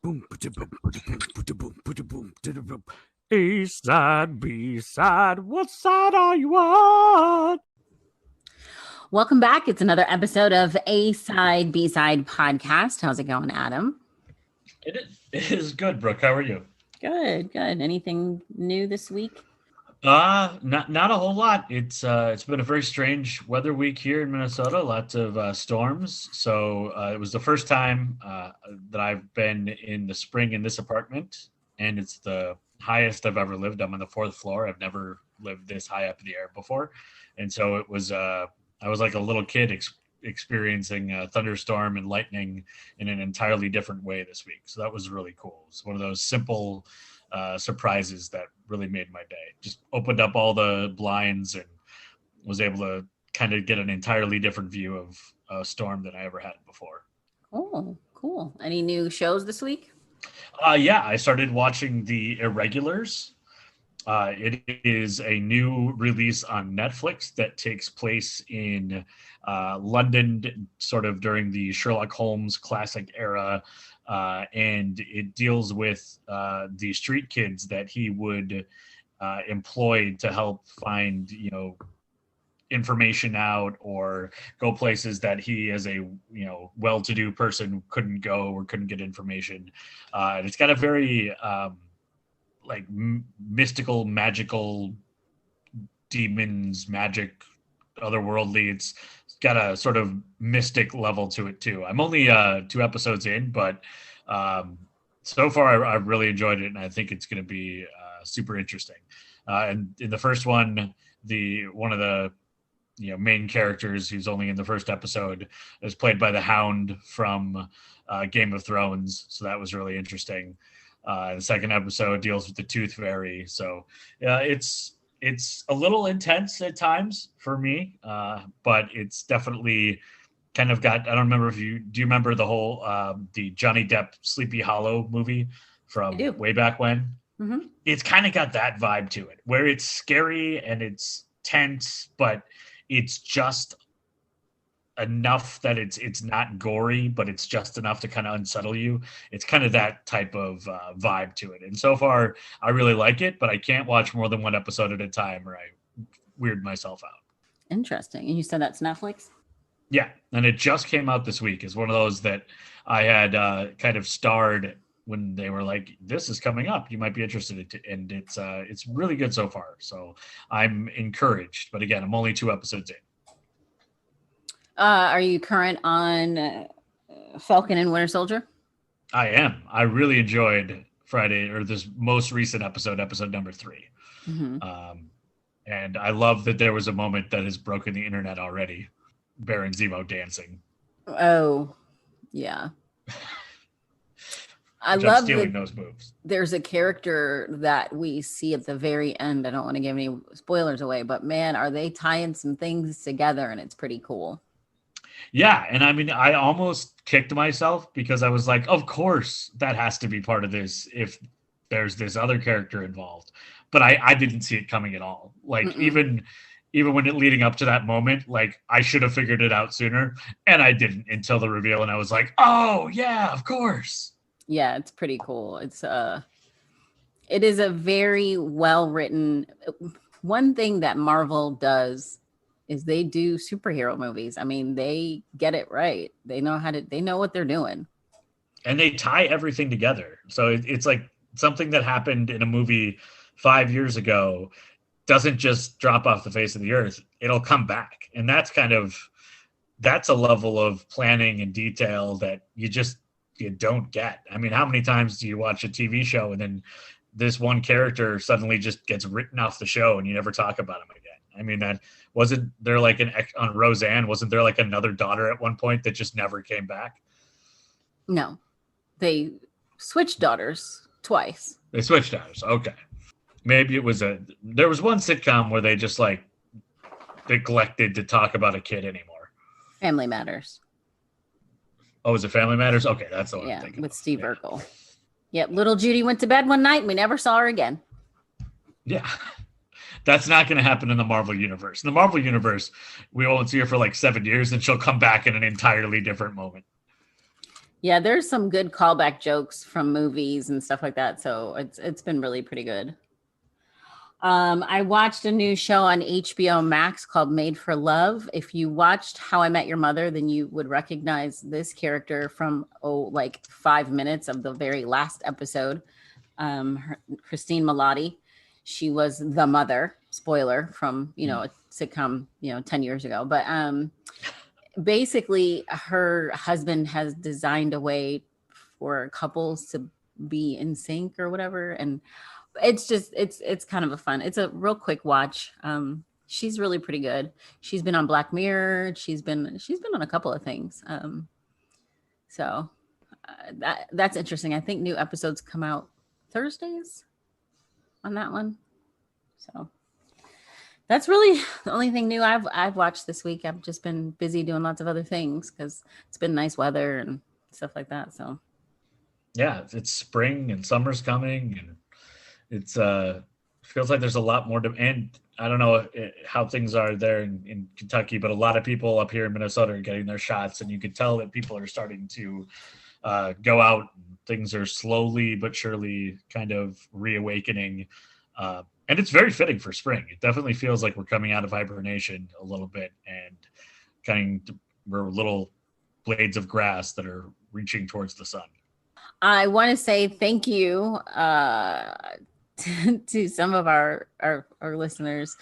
Boom, boom, boom, boom. A side, B side. What side are you on? Welcome back. It's another episode of A Side, B Side podcast. How's it going, Adam? It is good, Brooke. How are you? Good, good. Anything new this week? Not a whole lot. It's been a very strange weather week here in Minnesota. Lots of storms. So it was the first time that I've been in the spring in this apartment, and it's the highest I've ever lived. I'm on the fourth floor. I've never lived this high up in the air before, and so it was. I was like a little kid experiencing a thunderstorm and lightning in an entirely different way this week. So that was really cool. It's one of those simple surprises that really made my day. Just opened up all the blinds and was able to kind of get an entirely different view of a storm than I ever had before. Oh, cool. Any new shows this week? Yeah, I started watching The Irregulars. It is a new release on Netflix that takes place in London, sort of during the Sherlock Holmes classic era. And it deals with the street kids that he would employ to help find, information out or go places that he, as a well-to-do person, couldn't go or couldn't get information. And it's got a very mystical, magical, demons, magic, otherworldly. It's got a sort of mystic level to it too. I'm only 2 episodes in, but so far I've really enjoyed it, and I think it's going to be super interesting. And in the first one, one of the main characters, who's only in the first episode, is played by the Hound from Game of Thrones, so that was really interesting. The second episode deals with the Tooth Fairy, so it's a little intense at times for me, but it's definitely kind of got. I don't remember do you remember the whole the Johnny Depp Sleepy Hollow movie from way back when? Mm-hmm. It's kind of got that vibe to it, where it's scary and it's tense, but it's just enough that it's not gory, but it's just enough to kind of unsettle you. It's kind of that type of vibe to it. And so far, I really like it, but I can't watch more than 1 episode at a time or I weird myself out. Interesting. And you said that's Netflix? Yeah, and it just came out this week. It's one of those that I had kind of starred when they were like, this is coming up. You might be interested in it. And it's really good so far. So I'm encouraged. But again, I'm only 2 episodes in. Are you current on Falcon and Winter Soldier? I am. I really enjoyed Friday, or this most recent episode number 3. Mm-hmm. And I love that there was a moment that has broken the internet already. Baron Zemo dancing. Oh, yeah. I love stealing those moves. There's a character that we see at the very end. I don't want to give any spoilers away, but man, are they tying some things together, and it's pretty cool. Yeah, and I mean, I almost kicked myself because I was like, of course that has to be part of this if there's this other character involved. But I didn't see it coming at all. Like, even when it leading up to that moment, like, I should have figured it out sooner, and I didn't until the reveal, and I was like, oh, yeah, of course. Yeah, it's pretty cool. It is a very well-written. One thing that Marvel does is they do superhero movies. I mean, they get it right. They know what they're doing. And they tie everything together. So it's like something that happened in a movie 5 years ago doesn't just drop off the face of the earth. It'll come back. And that's a level of planning and detail that you don't get. I mean, how many times do you watch a TV show and then this one character suddenly just gets written off the show and you never talk about him again? I mean, that wasn't there like on Roseanne, wasn't there like another daughter at one point that just never came back? No, they switched daughters twice. They switched daughters. Okay. Maybe there was one sitcom where they just like neglected to talk about a kid anymore. Family Matters. Oh, is it Family Matters? Okay. That's the one I'm thinking with Steve Urkel. Yep. Little Judy went to bed one night and we never saw her again. Yeah. That's not going to happen in the Marvel Universe. In the Marvel Universe, we won't see her for like 7 years, and she'll come back in an entirely different moment. Yeah, there's some good callback jokes from movies and stuff like that. So it's been really pretty good. I watched a new show on HBO Max called Made for Love. If you watched How I Met Your Mother, then you would recognize this character from like 5 minutes of the very last episode. Christine Milotti. She was the mother. Spoiler from a sitcom 10 years ago. But basically, her husband has designed a way for couples to be in sync or whatever, and it's kind of it's a real quick watch. She's really pretty good. She's been on Black Mirror. She's been on a couple of things. So that's interesting. I think new episodes come out Thursdays on that one. So that's really the only thing new I've watched this week. I've just been busy doing lots of other things because it's been nice weather and stuff like that. So yeah, it's spring and summer's coming, and it's feels like there's a lot more and I don't know how things are there in Kentucky, but a lot of people up here in Minnesota are getting their shots, and you could tell that people are starting to go out. Things are slowly but surely kind of reawakening, and it's very fitting for spring. It definitely feels like we're coming out of hibernation a little bit, and we're little blades of grass that are reaching towards the sun. I want to say thank you to some of our listeners.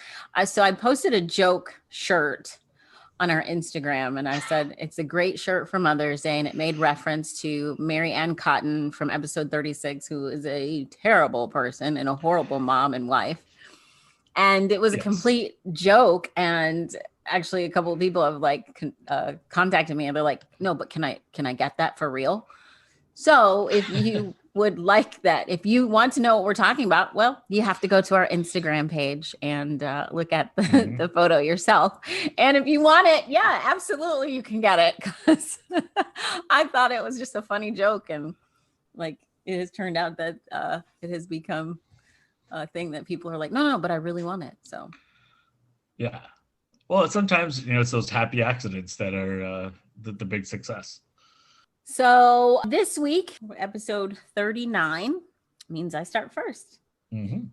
So I posted a joke shirt on our Instagram, and I said it's a great shirt for Mother's Day, and it made reference to Mary Ann Cotton from episode 36, who is a terrible person and a horrible mom and wife. And it was a complete joke, and actually a couple of people have contacted me, and they're like, no, but can I get that for real? So if you would like that, if you want to know what we're talking about, well, you have to go to our Instagram page and look at the photo yourself. And if you want it, yeah, absolutely, you can get it. Because I thought it was just a funny joke, and like it has turned out that it has become a thing that people are like, no, but I really want it. So yeah, well, sometimes it's those happy accidents that are the big success. So this week, episode 39 means I start first. Mm-hmm.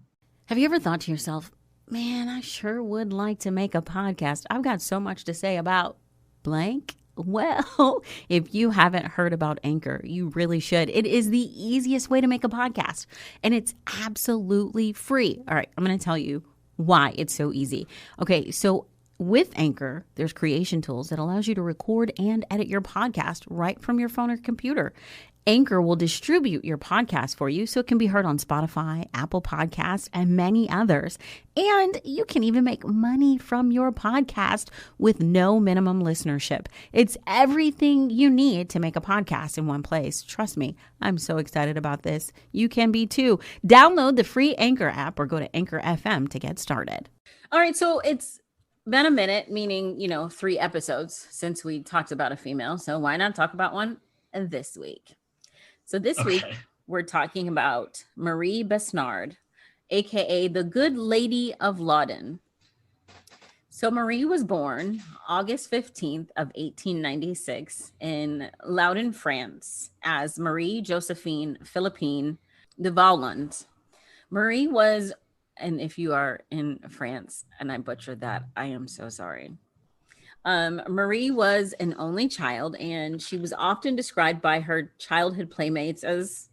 Have you ever thought to yourself, man, I sure would like to make a podcast. I've got so much to say about blank. Well, if you haven't heard about Anchor, you really should. It is the easiest way to make a podcast, and it's absolutely free. All right, I'm going to tell you why it's so easy. Okay, so with Anchor, there's creation tools that allows you to record and edit your podcast right from your phone or computer. Anchor will distribute your podcast for you so it can be heard on Spotify, Apple Podcasts, and many others. And you can even make money from your podcast with no minimum listenership. It's everything you need to make a podcast in one place. Trust me, I'm so excited about this. You can be too. Download the free Anchor app or go to Anchor FM to get started. All right, so it's been a minute, meaning, 3 episodes since we talked about a female. So why not talk about one this week? So this week, we're talking about Marie Besnard, aka the Good Lady of Loudon. So Marie was born August 15th of 1896 in Loudon, France, as Marie Josephine Philippine de Valland. Marie was, and if you are in France and I butchered that, I am so sorry. Marie was an only child, and she was often described by her childhood playmates as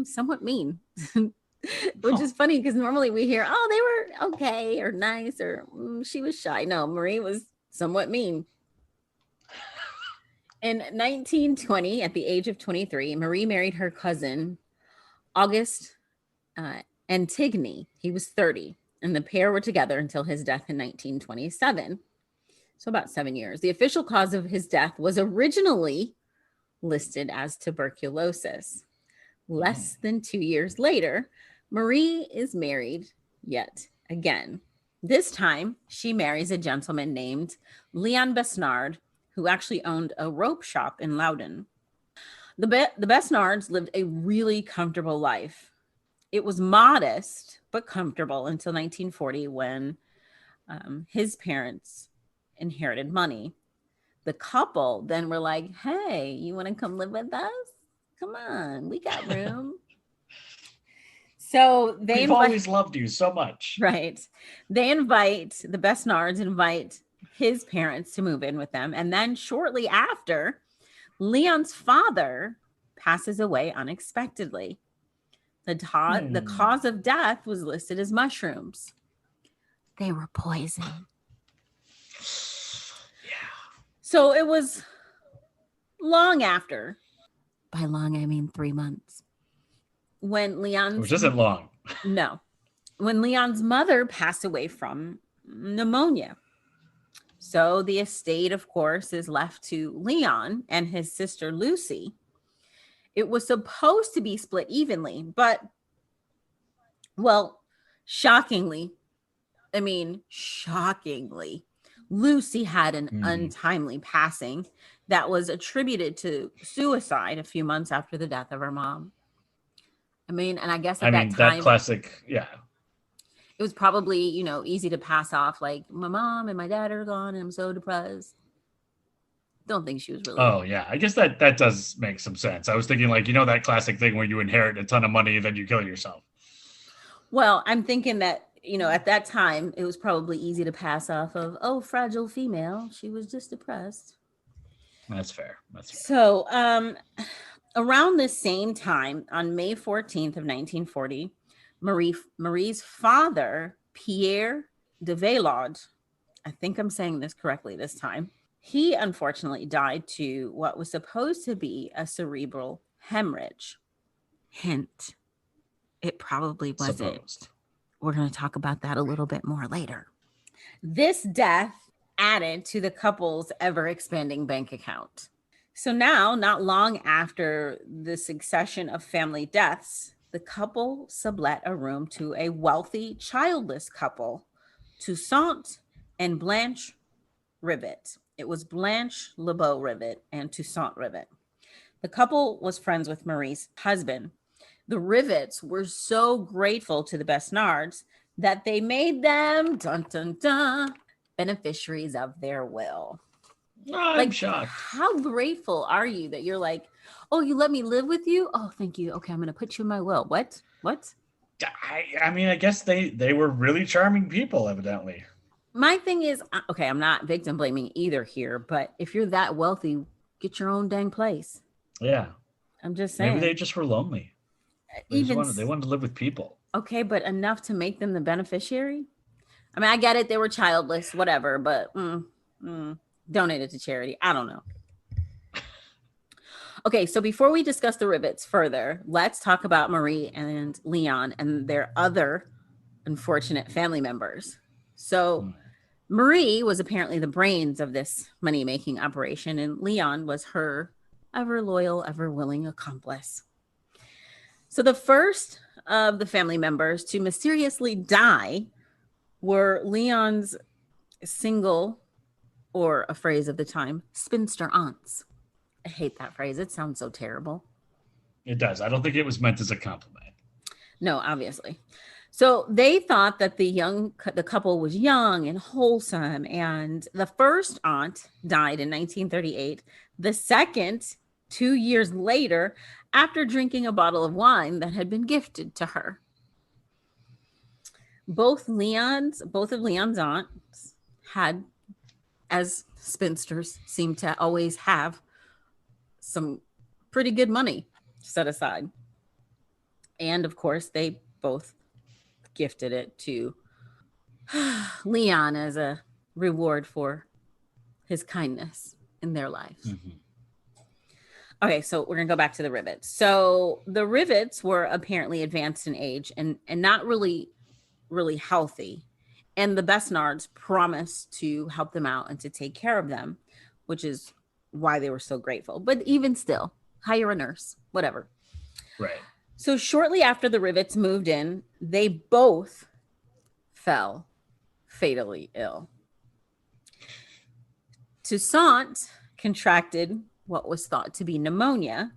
somewhat mean, which is funny because normally we hear, oh, they were okay or nice or she was shy. No, Marie was somewhat mean. In 1920, at the age of 23, Marie married her cousin, August Antigone. He was 30, and the pair were together until his death in 1927. So about 7 years. The official cause of his death was originally listed as tuberculosis. Less than 2 years later, Marie is married yet again. This time, she marries a gentleman named Leon Besnard, who actually owned a rope shop in Loudon. The Besnards lived a really comfortable life. It was modest, but comfortable until 1940 when his parents inherited money. the couple then were like, hey, you want to come live with us? Come on, we got room. So We've always loved you so much. Right. They invite, the Besnards invite his parents to move in with them. And then shortly after, Leon's father passes away unexpectedly. The cause of death was listed as mushrooms. They were poison. Yeah. So it was long after. By long, I mean 3 months. When Leon's... Which isn't long. No. When Leon's mother passed away from pneumonia. So the estate, of course, is left to Leon and his sister Lucy. It was supposed to be split evenly, but, well, shockingly, Lucy had an untimely passing that was attributed to suicide a few months after the death of her mom. And I guess at that time, that classic, yeah. It was probably, easy to pass off, like, my mom and my dad are gone and I'm so depressed. Don't think she was really... Oh, yeah. I guess that does make some sense. I was thinking, like, that classic thing where you inherit a ton of money and then you kill yourself. Well, I'm thinking that, at that time, it was probably easy to pass off of, oh, fragile female. She was just depressed. That's fair. So, around the same time, on May 14th of 1940, Marie's father, Pierre de Vaillant, I think I'm saying this correctly this time, he unfortunately died to what was supposed to be a cerebral hemorrhage. Hint, it probably wasn't. Supposed. We're going to talk about that a little bit more later. This death added to the couple's ever-expanding bank account. So now, not long after the succession of family deaths, the couple sublet a room to a wealthy, childless couple, Toussaint and Blanche Rivet. It was Blanche LeBeau Rivet and Toussaint Rivet. The couple was friends with Marie's husband. The Rivets were so grateful to the Besnards that they made them, dun, dun, dun, beneficiaries of their will. I'm shocked. How grateful are you that you're like, oh, you let me live with you? Oh, thank you. Okay, I'm going to put you in my will. What? I guess they were really charming people, evidently. My thing is, okay, I'm not victim blaming either here, but if you're that wealthy, get your own dang place. Yeah. I'm just saying. Maybe they just were lonely. They wanted to live with people. Okay, but enough to make them the beneficiary? I get it. They were childless, whatever, but donate it to charity. I don't know. Okay, so before we discuss the Rivets further, let's talk about Marie and Leon and their other unfortunate family members. So Marie was apparently the brains of this money-making operation, and Leon was her ever loyal, ever willing accomplice. So the first of the family members to mysteriously die were Leon's single, or a phrase of the time, spinster aunts. I hate that phrase. It sounds so terrible. It does. I don't think it was meant as a compliment. No, obviously. So they thought that the couple was young and wholesome, and the first aunt died in 1938. The second, 2 years later, after drinking a bottle of wine that had been gifted to her. Both of Leon's aunts had, as spinsters seem to always have, some pretty good money set aside. And of course, they both gifted it to Leon as a reward for his kindness in their lives. Mm-hmm. Okay, so we're going to go back to the Rivets. So the Rivets were apparently advanced in age and not really healthy. And the Besnards promised to help them out and to take care of them, which is why they were so grateful. But even still, hire a nurse, whatever. Right. So shortly after the Rivets moved in, they both fell fatally ill. Toussaint contracted what was thought to be pneumonia,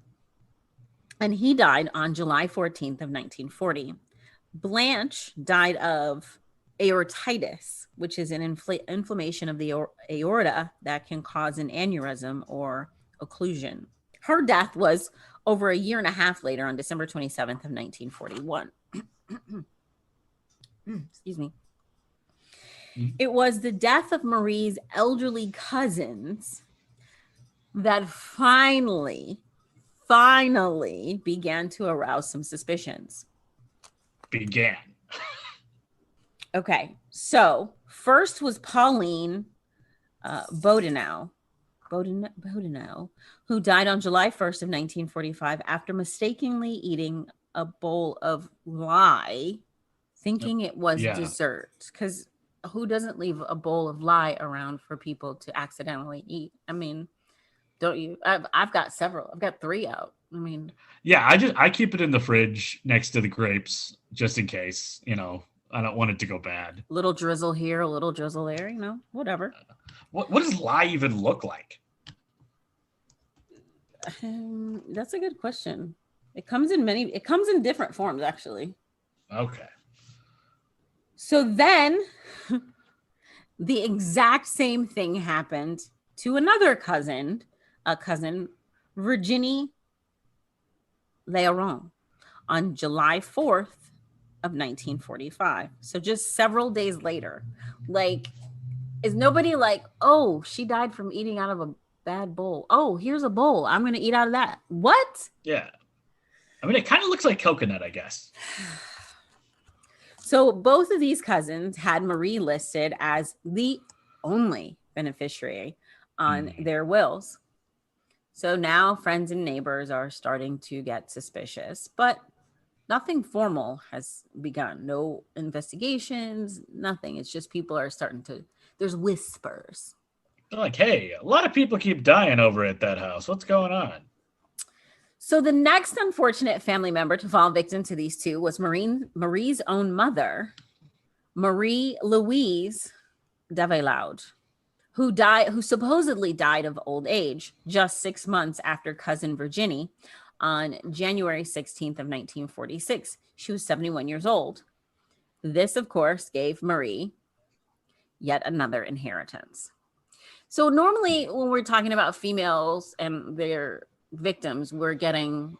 and he died on July 14th of 1940. Blanche died of aortitis, which is an inflammation of the aorta that can cause an aneurysm or occlusion. Her death was over a year and a half later on December 27th of 1941. Excuse me. It was the death of Marie's elderly cousins that finally began to arouse some suspicions. Okay, so first was Pauline Boudinot, who died on July 1st of 1945 after mistakenly eating a bowl of lye, thinking it was dessert. Because who doesn't leave a bowl of lye around for people to accidentally eat? I mean, don't you? I've got several. I've got 3 out. I mean, yeah, I keep it in the fridge next to the grapes just in case, you know, I don't want it to go bad. Little drizzle here, a little drizzle there, you know, whatever. What does lye even look like? That's a good question. It comes in different forms, actually. Okay. So then the exact same thing happened to another cousin, Virginie Leoron, on July 4th of 1945. So just several days later. Like, is nobody like, oh, she died from eating out of a bad bowl. Oh, here's a bowl. I'm going to eat out of that. What? Yeah. I mean, it kind of looks like coconut, I guess. So both of these cousins had Marie listed as the only beneficiary on their wills. So now friends and neighbors are starting to get suspicious, but nothing formal has begun. No investigations, nothing. It's just people are starting to, there's whispers. They're like, hey, a lot of people keep dying over at that house. What's going on? So the next unfortunate family member to fall victim to these two was Marie's own mother, Marie Louise de Loudon, who supposedly died of old age just 6 months after cousin Virginie on January 16th of 1946. She was 71 years old. This, of course, gave Marie yet another inheritance. So normally when we're talking about females and their victims, we're getting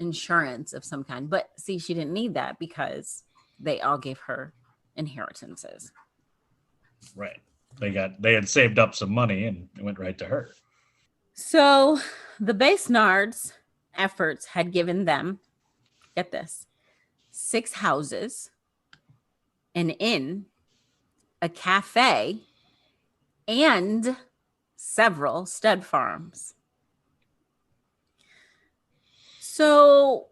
insurance of some kind. But see, she didn't need that because they all gave her inheritances. Right. They had saved up some money and it went right to her. So the Besnards' efforts had given them, get this, 6 houses, an inn, a cafe, and several stud farms. So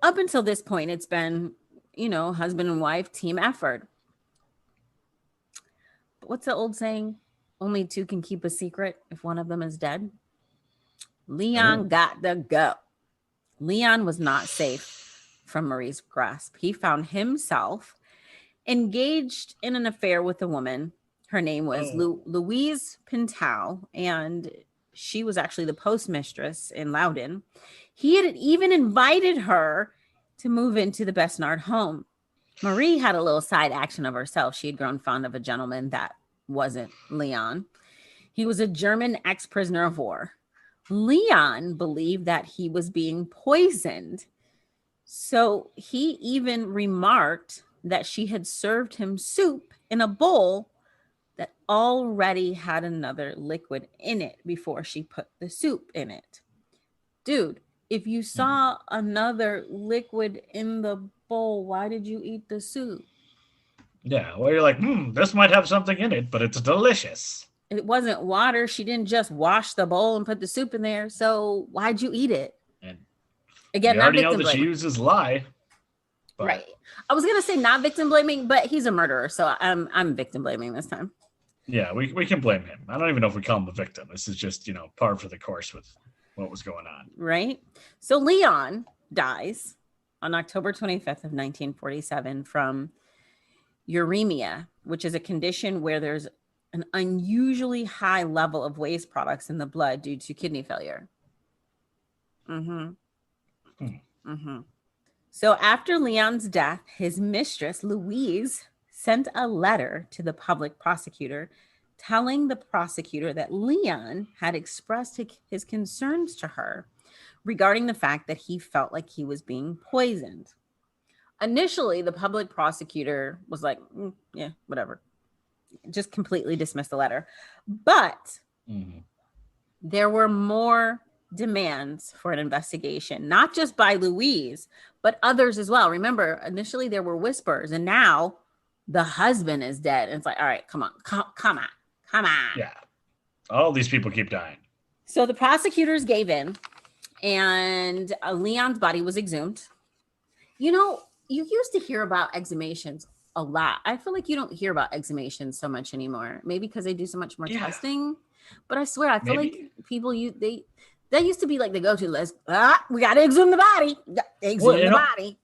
up until this point, it's been, husband and wife team effort. But what's the old saying? Only 2 can keep a secret if one of them is dead. Leon got to go. Leon was not safe from Marie's grasp. He found himself engaged in an affair with a woman. Her name was Louise Pintal, and she was actually the postmistress in Loudon. He had even invited her to move into the Besnard home. Marie had a little side action of herself. She had grown fond of a gentleman that wasn't Leon. He was a German ex-prisoner of war. Leon believed that he was being poisoned. So he even remarked that she had served him soup in a bowl that already had another liquid in it before she put the soup in it. Dude, if you saw another liquid in the bowl, why did you eat the soup? Yeah, well, you're like, this might have something in it, but it's delicious. It wasn't water. She didn't just wash the bowl and put the soup in there. So why'd you eat it? And again, we not already victim know that blaming. she uses lye. But... Right. I was gonna say not victim blaming, but he's a murderer, so I'm victim blaming this time. Yeah, we can blame him. I don't even know if we call him the victim. This is just, par for the course with what was going on. Right. So Leon dies on October 25th of 1947 from uremia, which is a condition where there's an unusually high level of waste products in the blood due to kidney failure. So after Leon's death, his mistress, Louise, sent a letter to the public prosecutor telling the prosecutor that Leon had expressed his concerns to her regarding the fact that he felt like he was being poisoned. Initially, the public prosecutor was like, yeah, whatever. Just completely dismissed the letter. But there were more demands for an investigation, not just by Louise, but others as well. Remember, initially there were whispers, and now the husband is dead. And it's like, all right, come on. Yeah. All these people keep dying. So the prosecutors gave in, and Leon's body was exhumed. You know, you used to hear about exhumations a lot. I feel like you don't hear about exhumations so much anymore. Maybe because they do so much more testing. But I swear, I feel like people that used to be like the go-to list. We got to exhume the body. Exhume the body.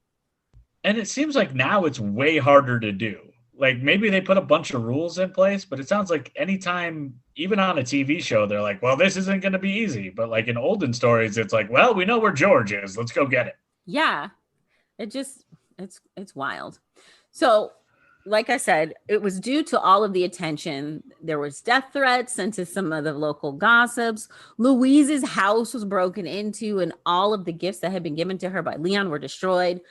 And it seems like now it's way harder to do. Like maybe they put a bunch of rules in place, but it sounds like anytime, even on a TV show, they're like, well, this isn't going to be easy. But like in olden stories, it's like, well, we know where George is. Let's go get it. Yeah. It's wild. So, like I said, it was due to all of the attention. There was death threats sent to some of the local gossips. Louise's house was broken into, and all of the gifts that had been given to her by Leon were destroyed.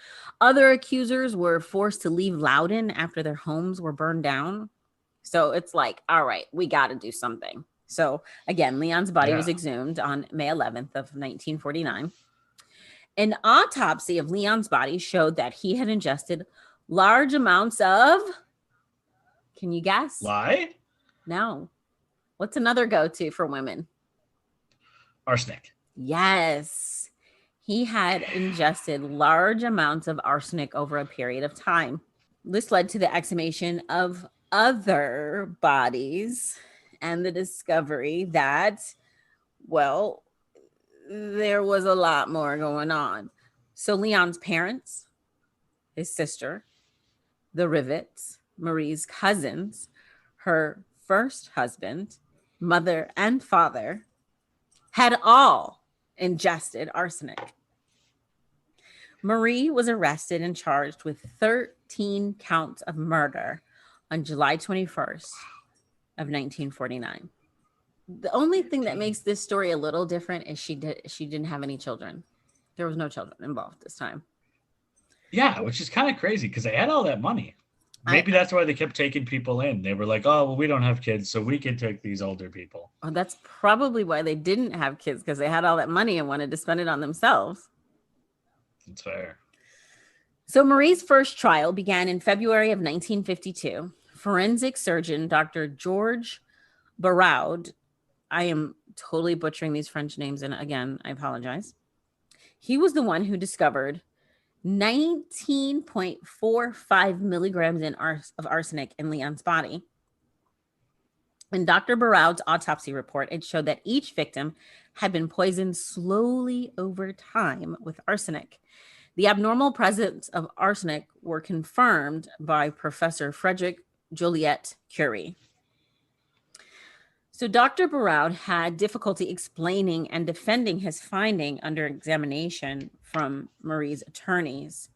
Other accusers were forced to leave Loudon after their homes were burned down. So it's like, all right, we got to do something. So again, Leon's body was exhumed on May 11th of 1949. An autopsy of Leon's body showed that he had ingested large amounts of, can you guess? Lye? No. What's another go-to for women? Arsenic. Yes. He had ingested large amounts of arsenic over a period of time. This led to the exhumation of other bodies and the discovery that, well, there was a lot more going on. So Leon's parents, his sister, the Rivets, Marie's cousins, her first husband, mother, and father had all ingested arsenic. Marie was arrested and charged with 13 counts of murder on July 21st of 1949. The only thing that makes this story a little different is she didn't have any children. There was no children involved this time. Yeah, which is kind of crazy because they had all that money. Maybe that's why they kept taking people in. They were like, oh, well, we don't have kids, so we can take these older people. Well, that's probably why they didn't have kids, because they had all that money and wanted to spend it on themselves. That's fair. So Marie's first trial began in February of 1952. Forensic surgeon Dr. George Baraud, I am totally butchering these French names, and again, I apologize. He was the one who discovered 19.45 milligrams of arsenic in Leon's body. In Dr. Baraud's autopsy report, it showed that each victim had been poisoned slowly over time with arsenic. The abnormal presence of arsenic were confirmed by Professor Frederick Joliet Curie. So Dr. Baraud had difficulty explaining and defending his finding under examination from Marie's attorneys.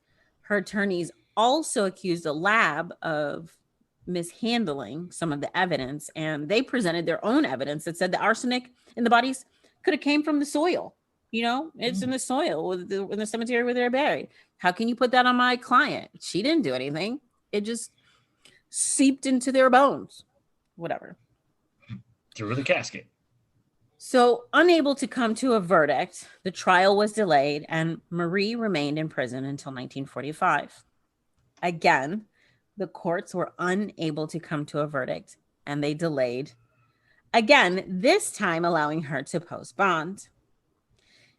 Her attorneys also accused the lab of mishandling some of the evidence, and they presented their own evidence that said the arsenic in the bodies could have came from the soil. You know, it's in the soil in the cemetery where they're buried. How can you put that on my client? She didn't do anything. It just seeped into their bones. Whatever. Through the casket. So, unable to come to a verdict, the trial was delayed and Marie remained in prison until 1945. Again, the courts were unable to come to a verdict and they delayed. Again, this time allowing her to post bond.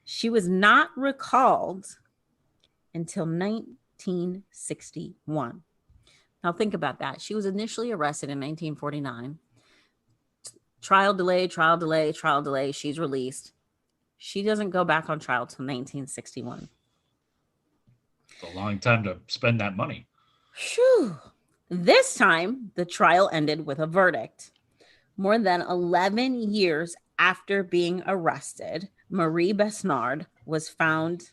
She was not recalled until 1961. Now think about that. She was initially arrested in 1949. Trial delay. She's released. She doesn't go back on trial till 1961. It's a long time to spend that money. Whew. This time, the trial ended with a verdict. More than 11 years after being arrested, Marie Besnard was found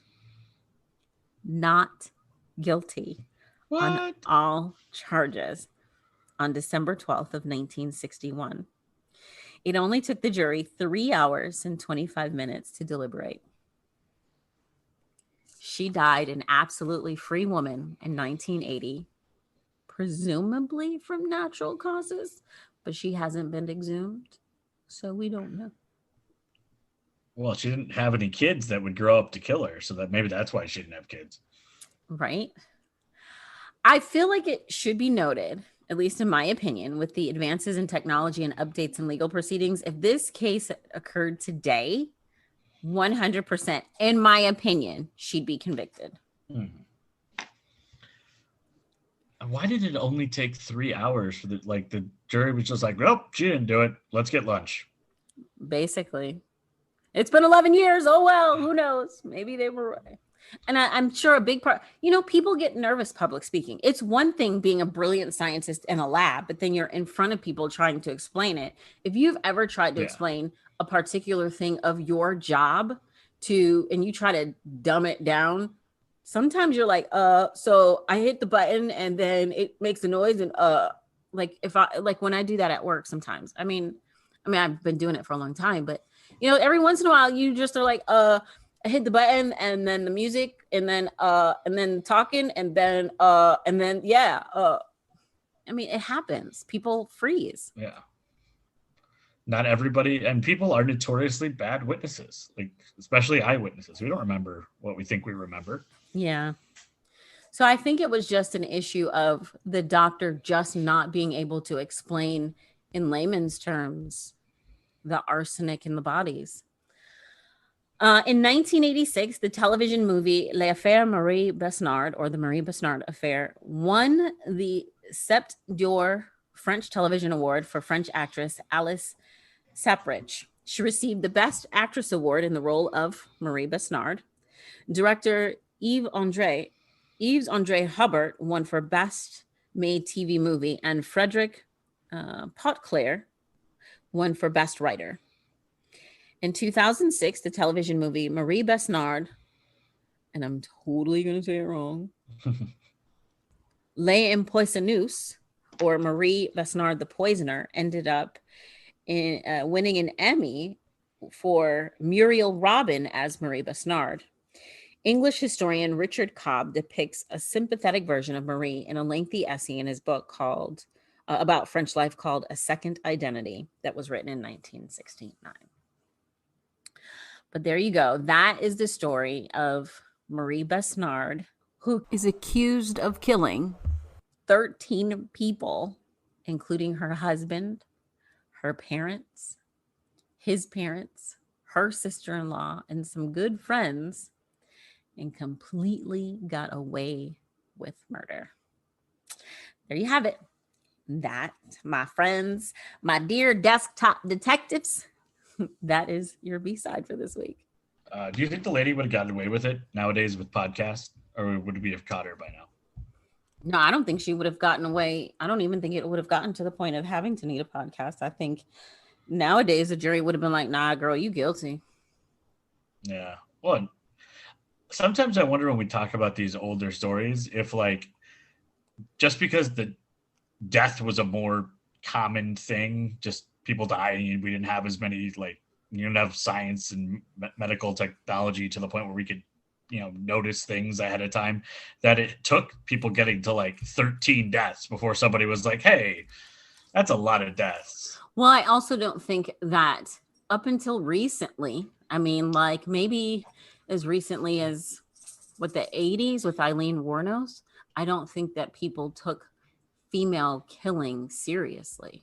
not guilty on all charges. on December 12th of 1961. It only took the jury 3 hours and 25 minutes to deliberate. She died an absolutely free woman in 1980, presumably from natural causes, but she hasn't been exhumed, so we don't know. Well, she didn't have any kids that would grow up to kill her, so that maybe that's why she didn't have kids. Right? I feel like it should be noted, at least in my opinion, with the advances in technology and updates in legal proceedings, if this case occurred today, 100%, in my opinion, she'd be convicted. Why did it only take 3 hours for the jury was just like, nope, she didn't do it. Let's get lunch. Basically. It's been 11 years. Oh, well, who knows? Maybe they were right. And I'm sure a big part, people get nervous public speaking. It's one thing being a brilliant scientist in a lab, but then you're in front of people trying to explain it. If you've ever tried to explain a particular thing of your job and you try to dumb it down, sometimes you're like, so I hit the button and then it makes a noise. And when I do that at work sometimes, I mean, I've been doing it for a long time, but every once in a while you just are like, I hit the button and then the music and then talking and then yeah. It happens. People freeze. Yeah. Not everybody, and people are notoriously bad witnesses, like especially eyewitnesses. We don't remember what we think we remember. Yeah. So I think it was just an issue of the doctor just not being able to explain in layman's terms the arsenic in the bodies. In 1986, the television movie L'Affaire Marie Besnard, or the Marie Besnard Affair, won the Sept d'Or French Television Award for French actress Alice Sapritch. She received the Best Actress Award in the role of Marie Besnard. Director Yves-Andre Hubbard won for Best Made TV Movie, and Frederic Potclair won for Best Writer. In 2006, the television movie Marie Besnard, and I'm totally going to say it wrong, Les Empoisonneuses, or Marie Besnard the Poisoner, ended up winning an Emmy for Muriel Robin as Marie Besnard. English historian Richard Cobb depicts a sympathetic version of Marie in a lengthy essay in his book called about French life called A Second Identity that was written in 1969. But there you go. That is the story of Marie Besnard, who is accused of killing 13 people, including her husband, her parents, his parents, her sister-in-law, and some good friends, and completely got away with murder. There you have it. That, my friends, my dear desktop detectives, that is your B-side for this week. Do you think the lady would have gotten away with it nowadays with podcasts, or would we have caught her by now? No, I don't think she would have gotten away. I don't even think it would have gotten to the point of having to need a podcast. I think nowadays the jury would have been like, nah, girl, you guilty. Yeah. Well, sometimes I wonder when we talk about these older stories, if just because the death was a more common thing, just people dying, and we didn't have as many, you didn't have science and medical technology to the point where we could, notice things ahead of time, that it took people getting to 13 deaths before somebody was like, hey, that's a lot of deaths. Well, I also don't think that up until recently, maybe as recently as the 80s with Eileen Wuornos, I don't think that people took female killing seriously.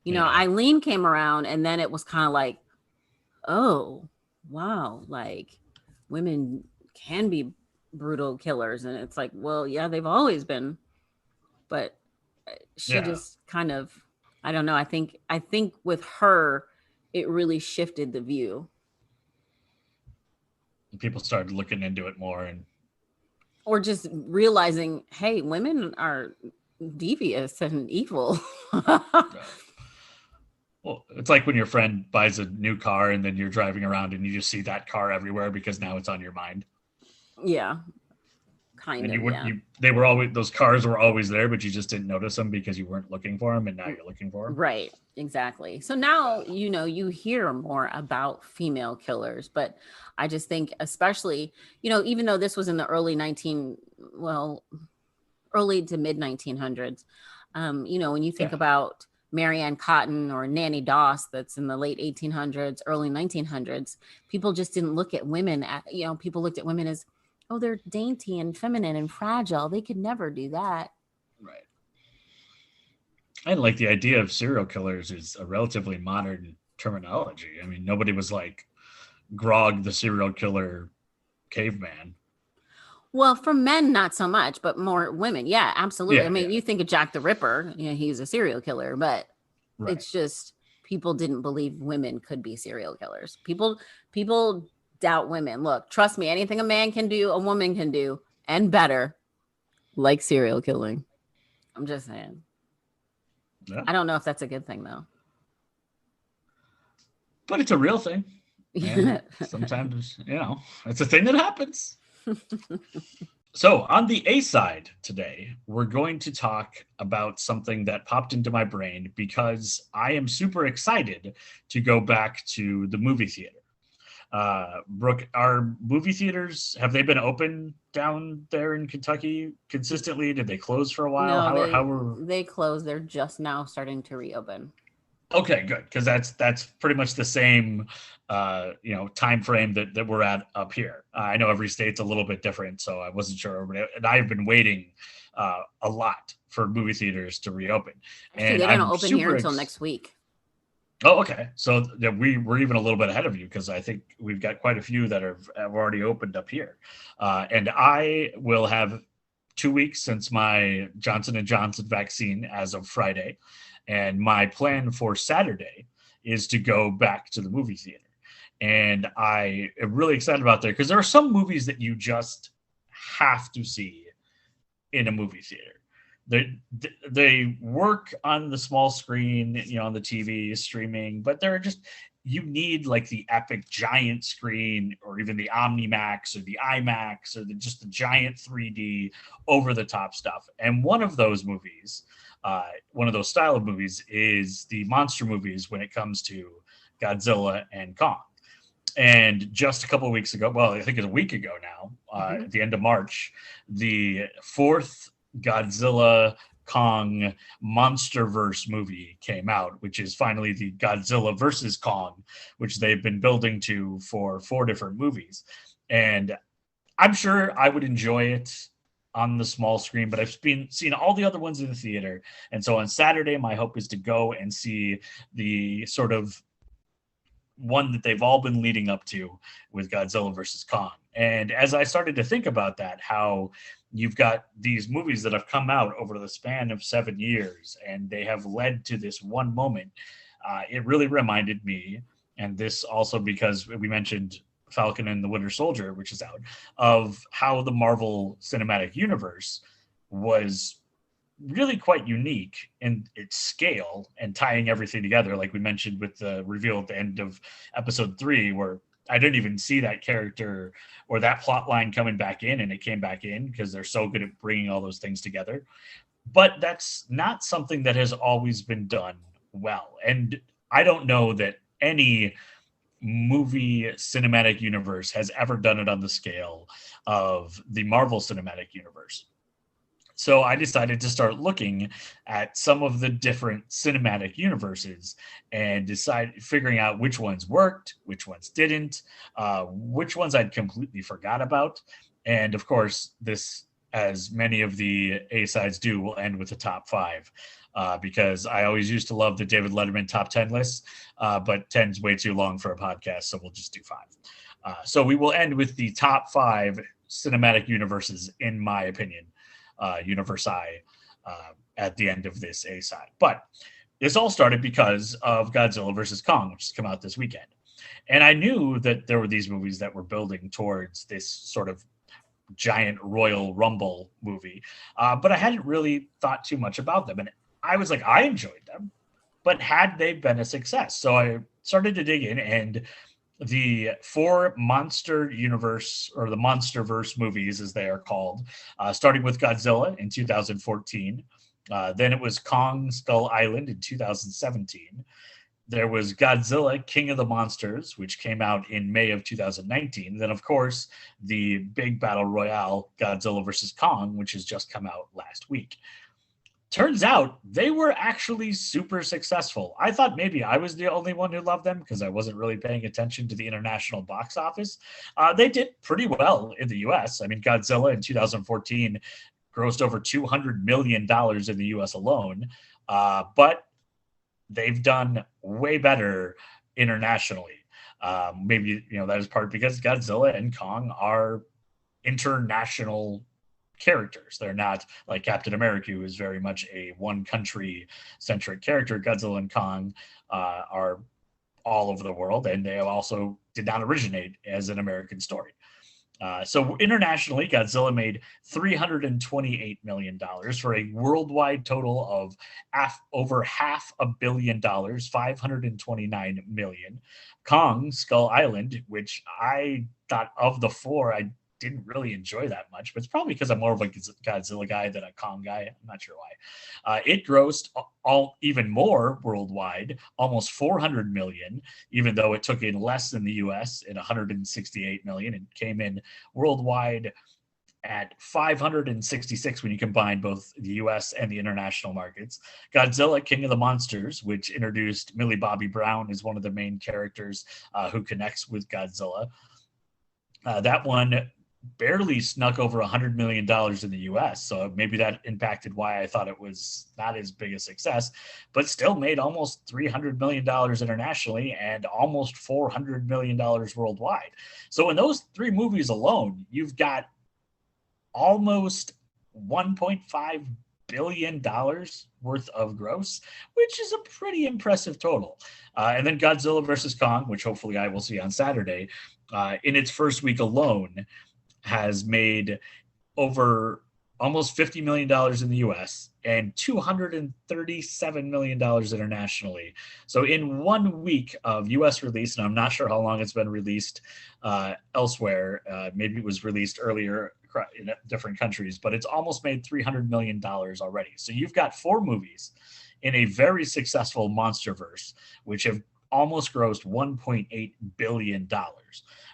Eileen came around and then it was kind of like, oh, wow, women can be brutal killers. And it's like, well, yeah, they've always been. But she just kind of, I don't know. I think with her, it really shifted the view. People started looking into it more, or just realizing, hey, women are devious and evil. Well, it's like when your friend buys a new car and then you're driving around and you just see that car everywhere because now it's on your mind. Yeah. Kind And of, you would yeah. they were always, those cars were always there, but you just didn't notice them because you weren't looking for them, and now you're looking for them. Right, exactly. So now, you hear more about female killers, but I just think, especially, even though this was in the early to mid 1900s, when you think Yeah. about Marianne Cotton or Nanny Doss, that's in the late 1800s, early 1900s, people just didn't look at women people looked at women as, oh, they're dainty and feminine and fragile. They could never do that. Right. And like the idea of serial killers is a relatively modern terminology. I mean, nobody was like Grog the serial killer caveman. Well, for men, not so much, but more women. Yeah, absolutely. Yeah, I mean, yeah. you think of Jack the Ripper, he's a serial killer, but Right. it's just people didn't believe women could be serial killers. People doubt women. Look, trust me, anything a man can do, a woman can do, and better, like serial killing. I'm just saying. Yeah. I don't know if that's a good thing, though. But it's a real thing. And sometimes, it's a thing that happens. So on the A side today, we're going to talk about something that popped into my brain because I am super excited to go back to the movie theater. Brooke, are movie theaters, have they been open down there in Kentucky consistently? Did they close for a while? No, they closed. They're just now starting to reopen. Okay, good, because that's pretty much the same time frame that we're at up here. I know every state's a little bit different, so I wasn't sure. And I've been waiting a lot for movie theaters to reopen. Actually, And they don't I'm open here until next week. Oh, okay. So we're even a little bit ahead of you because I think we've got quite a few that have already opened up here. And I will have 2 weeks since my Johnson & Johnson vaccine as of Friday. And my plan for Saturday is to go back to the movie theater. And I am really excited about that because there are some movies that you just have to see in a movie theater. They work on the small screen, on the TV streaming, but they're just, you need like the epic giant screen or even the OmniMax or the IMAX or just the giant 3D over the top stuff. And one of those movies, one of those style of movies is the monster movies when it comes to Godzilla and Kong. And just a couple of weeks ago, well, I think it's a week ago now, at the end of March, the fourth Godzilla Kong Monsterverse movie came out, which is finally the Godzilla versus Kong, which they've been building to for 4 different movies. And I'm sure I would enjoy it on the small screen, but I've seen all the other ones in the theater. And so on Saturday, my hope is to go and see the sort of one that they've all been leading up to with Godzilla versus Kong. And as I started to think about that, how you've got these movies that have come out over the span of 7 years, and they have led to this one moment, it really reminded me, and this also because we mentioned Falcon and the Winter Soldier, which is out, of how the Marvel Cinematic Universe was really quite unique in its scale and tying everything together, like we mentioned with the reveal at the end of episode 3, where I didn't even see that character or that plot line coming back in, and it came back in because they're so good at bringing all those things together. But that's not something that has always been done well. And I don't know that any movie cinematic universe has ever done it on the scale of the Marvel Cinematic Universe. So I decided to start looking at some of the different cinematic universes and figuring out which ones worked, which ones didn't, which ones I'd completely forgot about. And of course, this, as many of the A-sides do, will end with the top 5. Because I always used to love the David Letterman top 10 lists, but 10's way too long for a podcast, so we'll just do 5. So we will end with the top 5 cinematic universes, in my opinion. Universi at the end of this A side. But this all started because of Godzilla versus Kong, which has come out this weekend. And I knew that there were these movies that were building towards this sort of giant Royal Rumble movie, but I hadn't really thought too much about them. And I was like, I enjoyed them, but had they been a success? So I started to dig in, and the 4 monster universe, or the monsterverse movies as they are called, starting with Godzilla in 2014. Then it was Kong Skull Island in 2017. There was Godzilla King of the Monsters, which came out in May of 2019. Then, of course, the big battle royale, Godzilla versus Kong, which has just come out last week. Turns out they were actually super successful. I thought maybe I was the only one who loved them because I wasn't really paying attention to the international box office. They did pretty well in the US. I mean, Godzilla in 2014 grossed over $200 million in the US alone. But they've done way better internationally. Maybe, that is part because Godzilla and Kong are international characters. They're not like Captain America, who is very much a one country centric character. Godzilla and Kong are all over the world, and they also did not originate as an American story. So internationally, Godzilla made $328 million for a worldwide total of over $500 million, $529 million. Kong Skull Island, which I thought of the 4, I didn't really enjoy that much, but it's probably because I'm more of a Godzilla guy than a Kong guy. I'm not sure why. It grossed even more worldwide, almost 400 million, even though it took in less than the US at 168 million. It came in worldwide at 566 when you combine both the US and the international markets. Godzilla King of the Monsters, which introduced Millie Bobby Brown as one of the main characters who connects with Godzilla. That one barely snuck over $100 million in the US. So maybe that impacted why I thought it was not as big a success, but still made almost $300 million internationally and almost $400 million worldwide. So in those 3 movies alone, you've got almost $1.5 billion worth of gross, which is a pretty impressive total. And then Godzilla versus Kong, which hopefully I will see on Saturday, in its first week alone, has made over almost $50 million in the US and $237 million internationally. So in 1 week of US release, and I'm not sure how long it's been released elsewhere, maybe it was released earlier in different countries, but it's almost made $300 million already. So you've got 4 movies in a very successful monsterverse, which have almost grossed $1.8 billion,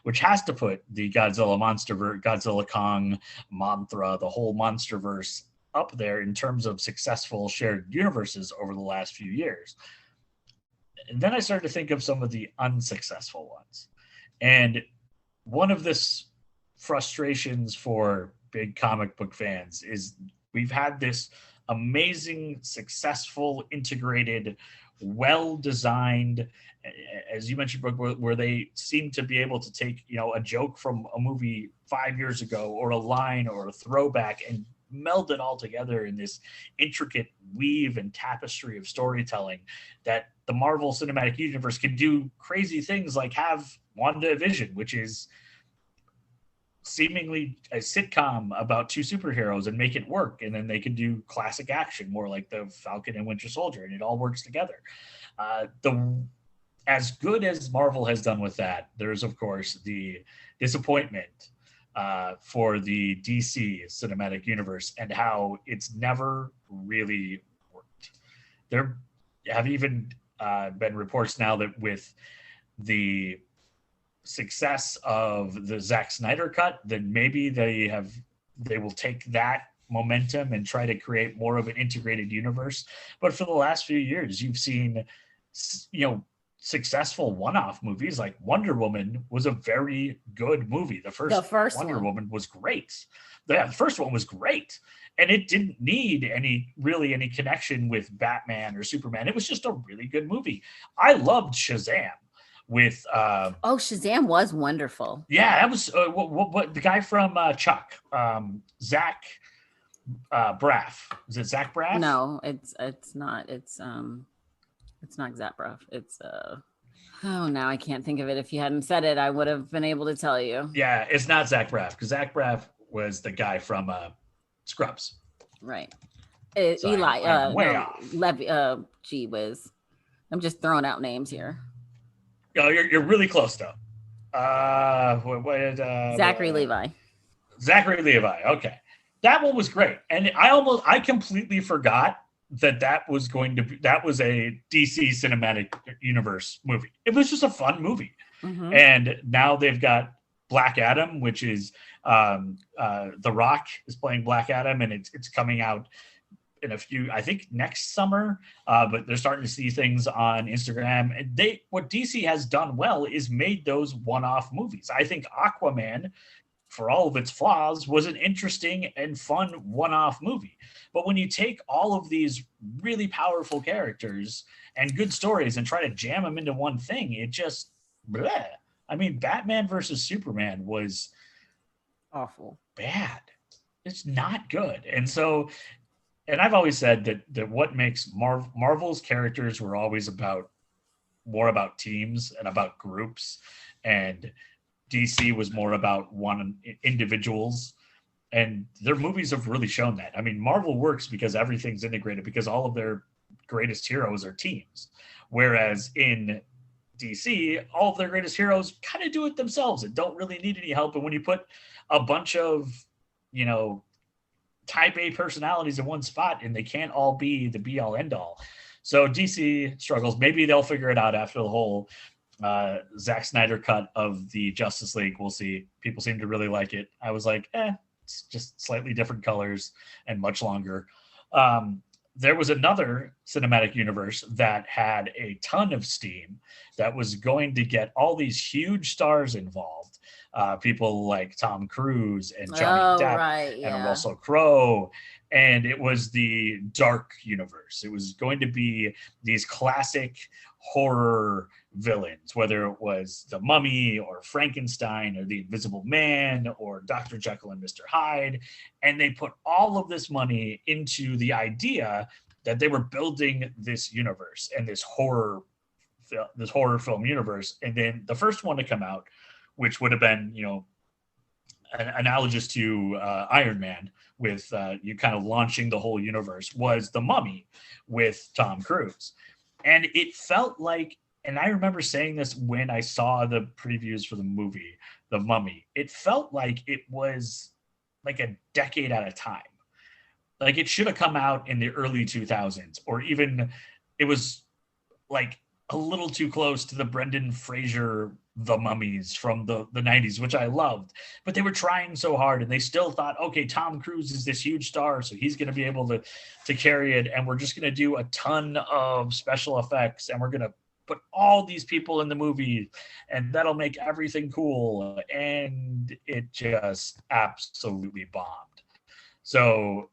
which has to put the Godzilla monsterverse, Godzilla Kong, Mothra, the whole monsterverse up there in terms of successful shared universes over the last few years. And then I started to think of some of the unsuccessful ones. And one of the frustrations for big comic book fans is we've had this amazing, successful, integrated, well-designed, as you mentioned, Brooke, where they seem to be able to take, a joke from a movie 5 years ago or a line or a throwback and meld it all together in this intricate weave and tapestry of storytelling that the Marvel Cinematic Universe can do crazy things like have WandaVision, which is seemingly a sitcom about 2 superheroes and make it work. And then they can do classic action, more like the Falcon and Winter Soldier, and it all works together. As good as Marvel has done with that, there's, of course, the disappointment for the DC Cinematic Universe and how it's never really worked. There have even been reports now that with the success of the Zack Snyder cut, then maybe they will take that momentum and try to create more of an integrated universe. But for the last few years, you've seen, successful one-off movies like Wonder Woman was a very good movie. The first Wonder Woman was great. The first one was great. And it didn't need any connection with Batman or Superman. It was just a really good movie. I loved Shazam. With Shazam was wonderful. Yeah, that was what the guy from Chuck, Zach Braff. Is it Zach Braff? No, it's not. It's not Zach Braff. It's now I can't think of it. If you hadn't said it, I would have been able to tell you. Yeah, it's not Zach Braff because Zach Braff was the guy from Scrubs. Right. So Eli. I'm way off. Levy. Gee whiz. I'm just throwing out names here. Oh, you're really close though. Zachary Levi. Zachary Levi. Okay, that one was great, and I completely forgot that was going to be that was a DC Cinematic Universe movie. It was just a fun movie, and now they've got Black Adam, which is The Rock is playing Black Adam, and it's coming out in a few, I think next summer, but they're starting to see things on Instagram. And what DC has done well is made those one-off movies. I think Aquaman, for all of its flaws, was an interesting and fun one-off movie. But when you take all of these really powerful characters and good stories and try to jam them into one thing, it just bleh. I mean, Batman versus Superman was awful, bad. It's not good. And I've always said that what makes Marvel's characters were always more about teams and about groups, and DC was more about individuals. And their movies have really shown that. I mean, Marvel works because everything's integrated, because all of their greatest heroes are teams, whereas in DC, all of their greatest heroes kind of do it themselves and don't really need any help. And when you put a bunch of, type A personalities in one spot, and they can't all be the be all end all. So DC struggles. Maybe they'll figure it out after the whole Zack Snyder cut of the Justice League. We'll see. People seem to really like it. I was like, it's just slightly different colors and much longer. There was another cinematic universe that had a ton of steam that was going to get all these huge stars involved. People like Tom Cruise and Johnny Depp and Russell Crowe. And it was the dark universe. It was going to be these classic horror villains, whether it was the Mummy or Frankenstein or the Invisible Man or Dr. Jekyll and Mr. Hyde. And they put all of this money into the idea that they were building this universe and this horror film universe. And then the first one to come out, which would have been, analogous to Iron Man, with you kind of launching the whole universe, was The Mummy with Tom Cruise. And it felt like, and I remember saying this when I saw the previews for the movie, The Mummy, it felt like it was like a decade at a time. Like it should have come out in the early 2000s, or even it was like a little too close to the Brendan Fraser The Mummies from the 90s, which I loved. But they were trying so hard, and they still thought, okay, Tom Cruise is this huge star, so he's going to be able to carry it, and we're just going to do a ton of special effects, and we're going to put all these people in the movie, and that'll make everything cool. And it just absolutely bombed. So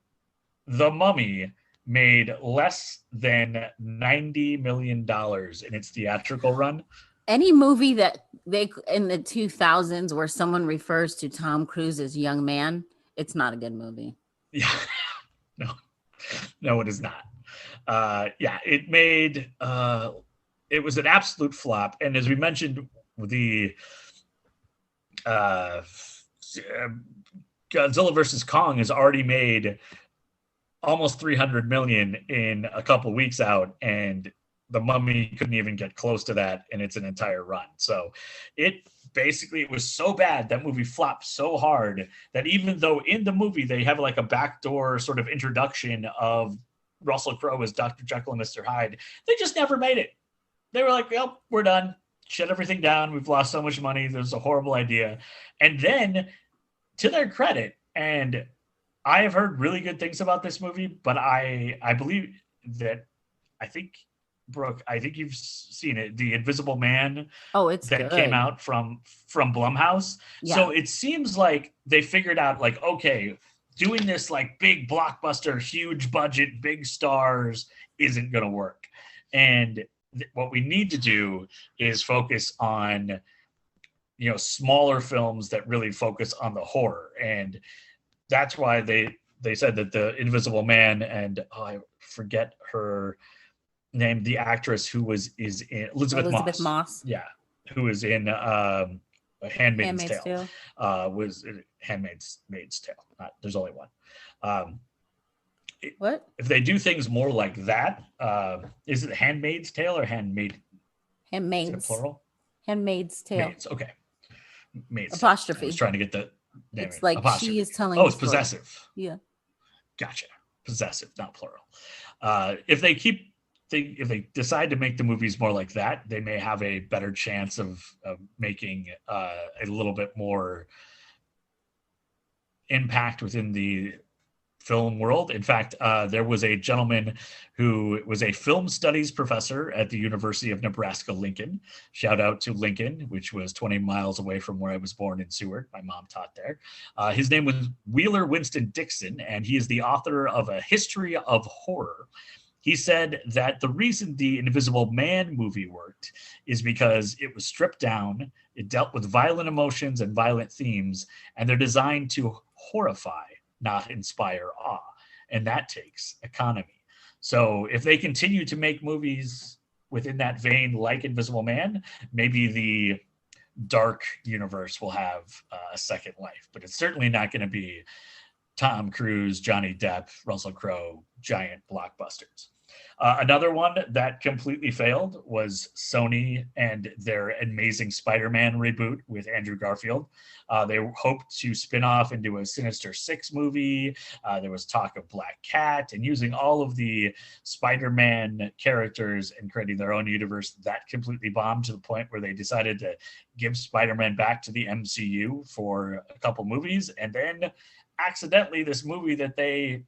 The Mummy made less than $90 million in its theatrical run. Any movie that they in the 2000s where someone refers to Tom Cruise as young man, it's not a good movie. Yeah, no, it is not. It made it was an absolute flop. And as we mentioned, the Godzilla versus Kong has already made almost 300 million in a couple weeks out, and The Mummy couldn't even get close to that in its entire run. So it was so bad, that movie flopped so hard, that even though in the movie they have like a backdoor sort of introduction of Russell Crowe as Dr. Jekyll and Mr. Hyde, they just never made it. They were like, well, we're done. Shut everything down. We've lost so much money. This is a horrible idea. And then, to their credit, and I have heard really good things about this movie, but I believe that, I think, Brooke, I think you've seen it, The Invisible Man. Oh, it's that good. Came out from Blumhouse. Yeah. So it seems like they figured out, like, okay, doing this like big blockbuster, huge budget, big stars isn't going to work. And what we need to do is focus on, smaller films that really focus on the horror. And that's why they said that The Invisible Man, and I forget her name, the actress who is in Elizabeth Moss. Yeah, who is in Handmaid's Tale. Was Handmaid's Tale. There's only one. What? If they do things more like that, is it Handmaid's Tale or Handmaid? Handmaid's. Is it plural? Handmaid's Tale. Maids, okay. made sense. Apostrophe. I was trying to get the name. It's like apostrophe. she is telling. Oh, the it's story. possessive. Yeah. Gotcha. Possessive, not plural. If they decide to make the movies more like that, they may have a better chance of making a little bit more impact within the film world. In fact, there was a gentleman who was a film studies professor at the University of Nebraska-Lincoln. Shout out to Lincoln, which was 20 miles away from where I was born in Seward. My mom taught there. His name was Wheeler Winston Dixon, and he is the author of A History of Horror. He said that the reason the Invisible Man movie worked is because it was stripped down, it dealt with violent emotions and violent themes, and they're designed to horrify, not inspire awe. And that takes economy. So if they continue to make movies within that vein like Invisible Man, maybe the dark universe will have a second life. But it's certainly not going to be Tom Cruise, Johnny Depp, Russell Crowe, giant blockbusters. Another one that completely failed was Sony and their Amazing Spider-Man reboot with Andrew Garfield. They hoped to spin off into a Sinister Six movie. There was talk of Black Cat and using all of the Spider-Man characters and creating their own universe. That completely bombed to the point where they decided to give Spider-Man back to the MCU for a couple movies. And then accidentally, this movie that they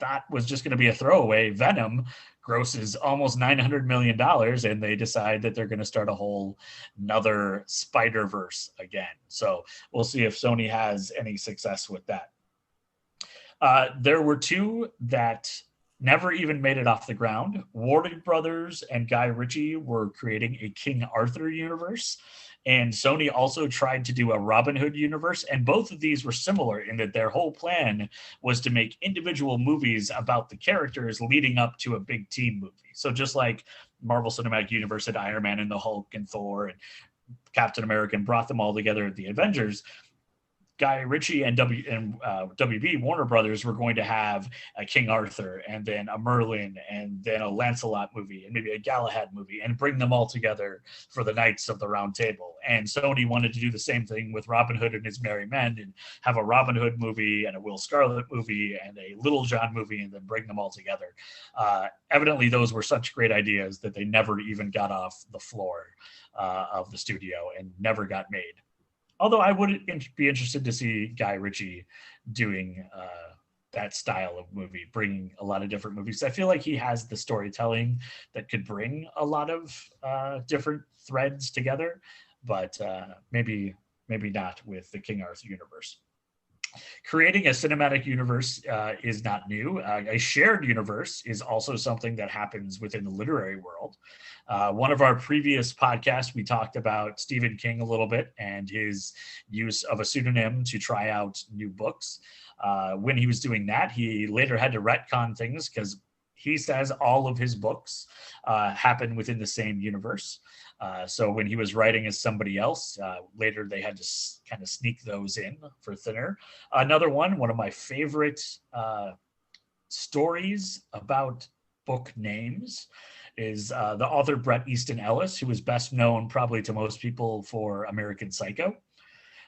thought was just going to be a throwaway, Venom, grosses almost $900 million, and they decide that they're going to start a whole another Spider-Verse again. So we'll see if Sony has any success with that. There were two that never even made it off the ground. Warner Brothers and Guy Ritchie were creating a King Arthur universe, and Sony also tried to do a Robin Hood universe. And both of these were similar in that their whole plan was to make individual movies about the characters leading up to a big team movie. So just like Marvel Cinematic Universe had Iron Man and the Hulk and Thor and Captain America and brought them all together at the Avengers, Guy Ritchie and WB Warner Brothers were going to have a King Arthur and then a Merlin and then a Lancelot movie and maybe a Galahad movie and bring them all together for the Knights of the Round Table. And Sony wanted to do the same thing with Robin Hood and His Merry Men and have a Robin Hood movie and a Will Scarlet movie and a Little John movie and then bring them all together. Evidently, those were such great ideas that they never even got off the floor of the studio and never got made. Although I would be interested to see Guy Ritchie doing that style of movie, bringing a lot of different movies. I feel like he has the storytelling that could bring a lot of different threads together, but maybe not with the King Arthur universe. Creating a cinematic universe is not new. A shared universe is also something that happens within the literary world. One of our previous podcasts, we talked about Stephen King a little bit and his use of a pseudonym to try out new books. When he was doing that, he later had to retcon things because he says all of his books happen within the same universe. So when he was writing as somebody else, later they had to kind of sneak those in for thinner. Another one of my favorite stories about book names is the author Bret Easton Ellis, who is best known probably to most people for American Psycho.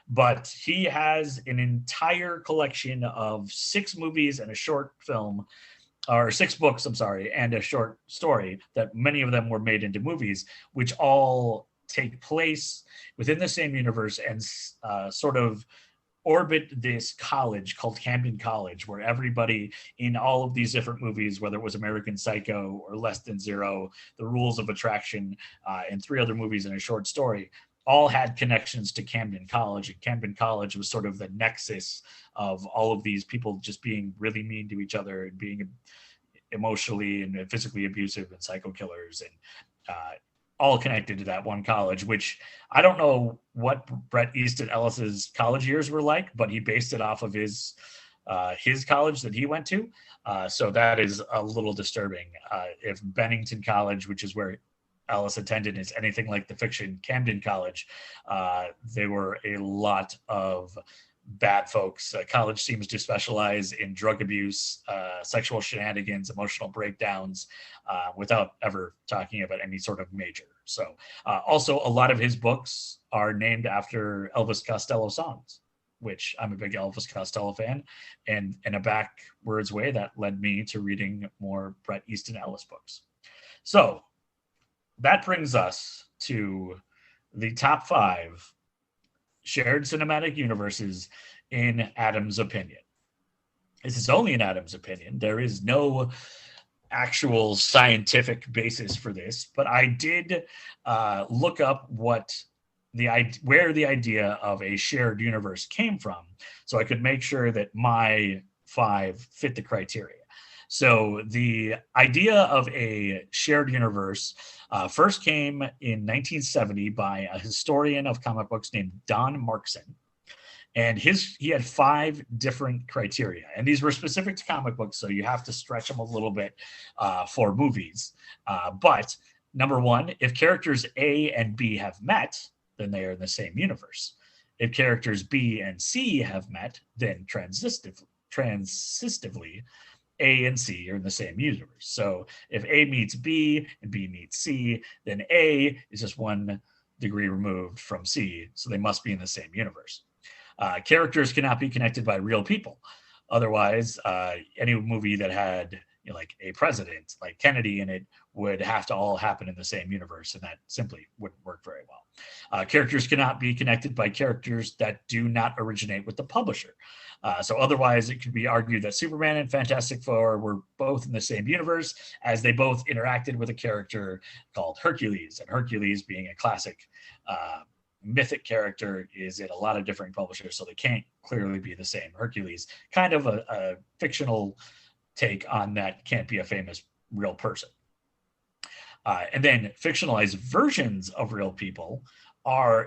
But he has an entire collection of 6 movies and a short film, or 6 books, and a short story that many of them were made into movies, which all take place within the same universe and sort of orbit this college called Camden College, where everybody in all of these different movies, whether it was American Psycho or Less Than Zero, The Rules of Attraction, and 3 other movies and a short story, all had connections to Camden College. And Camden College was sort of the nexus of all of these people just being really mean to each other and being emotionally and physically abusive and psycho killers, and all connected to that one college, which I don't know what Bret Easton Ellis's college years were like, but he based it off of his college that he went to. So that is a little disturbing. If Bennington College, which is where Ellis attended, is anything like the fiction Camden College, there were a lot of bad folks. College seems to specialize in drug abuse, sexual shenanigans, emotional breakdowns, without ever talking about any sort of major. So also a lot of his books are named after Elvis Costello songs, which I'm a big Elvis Costello fan. And in a backwards way, that led me to reading more Bret Easton Ellis books. So that brings us to the top 5 shared cinematic universes in Adam's opinion. This is only in Adam's opinion. There is no actual scientific basis for this, but I did look up where the idea of a shared universe came from, so I could make sure that my 5 fit the criteria. So the idea of a shared universe first came in 1970 by a historian of comic books named Don Markson. And he had 5 different criteria, and these were specific to comic books, so you have to stretch them a little bit for movies. But number 1, if characters A and B have met, then they are in the same universe. If characters B and C have met, then transitively, A and C are in the same universe. So if A meets B and B meets C, then A is just 1 degree removed from C, so they must be in the same universe. Characters cannot be connected by real people. Otherwise, any movie that had like a president like Kennedy in it would have to all happen in the same universe, and that simply wouldn't work very well. Characters cannot be connected by characters that do not originate with the publisher. So otherwise, it could be argued that Superman and Fantastic Four were both in the same universe, as they both interacted with a character called Hercules, and Hercules, being a classic mythic character, is in a lot of different publishers, so they can't clearly be the same. Hercules, kind of a fictional take on that, can't be a famous real person. And then fictionalized versions of real people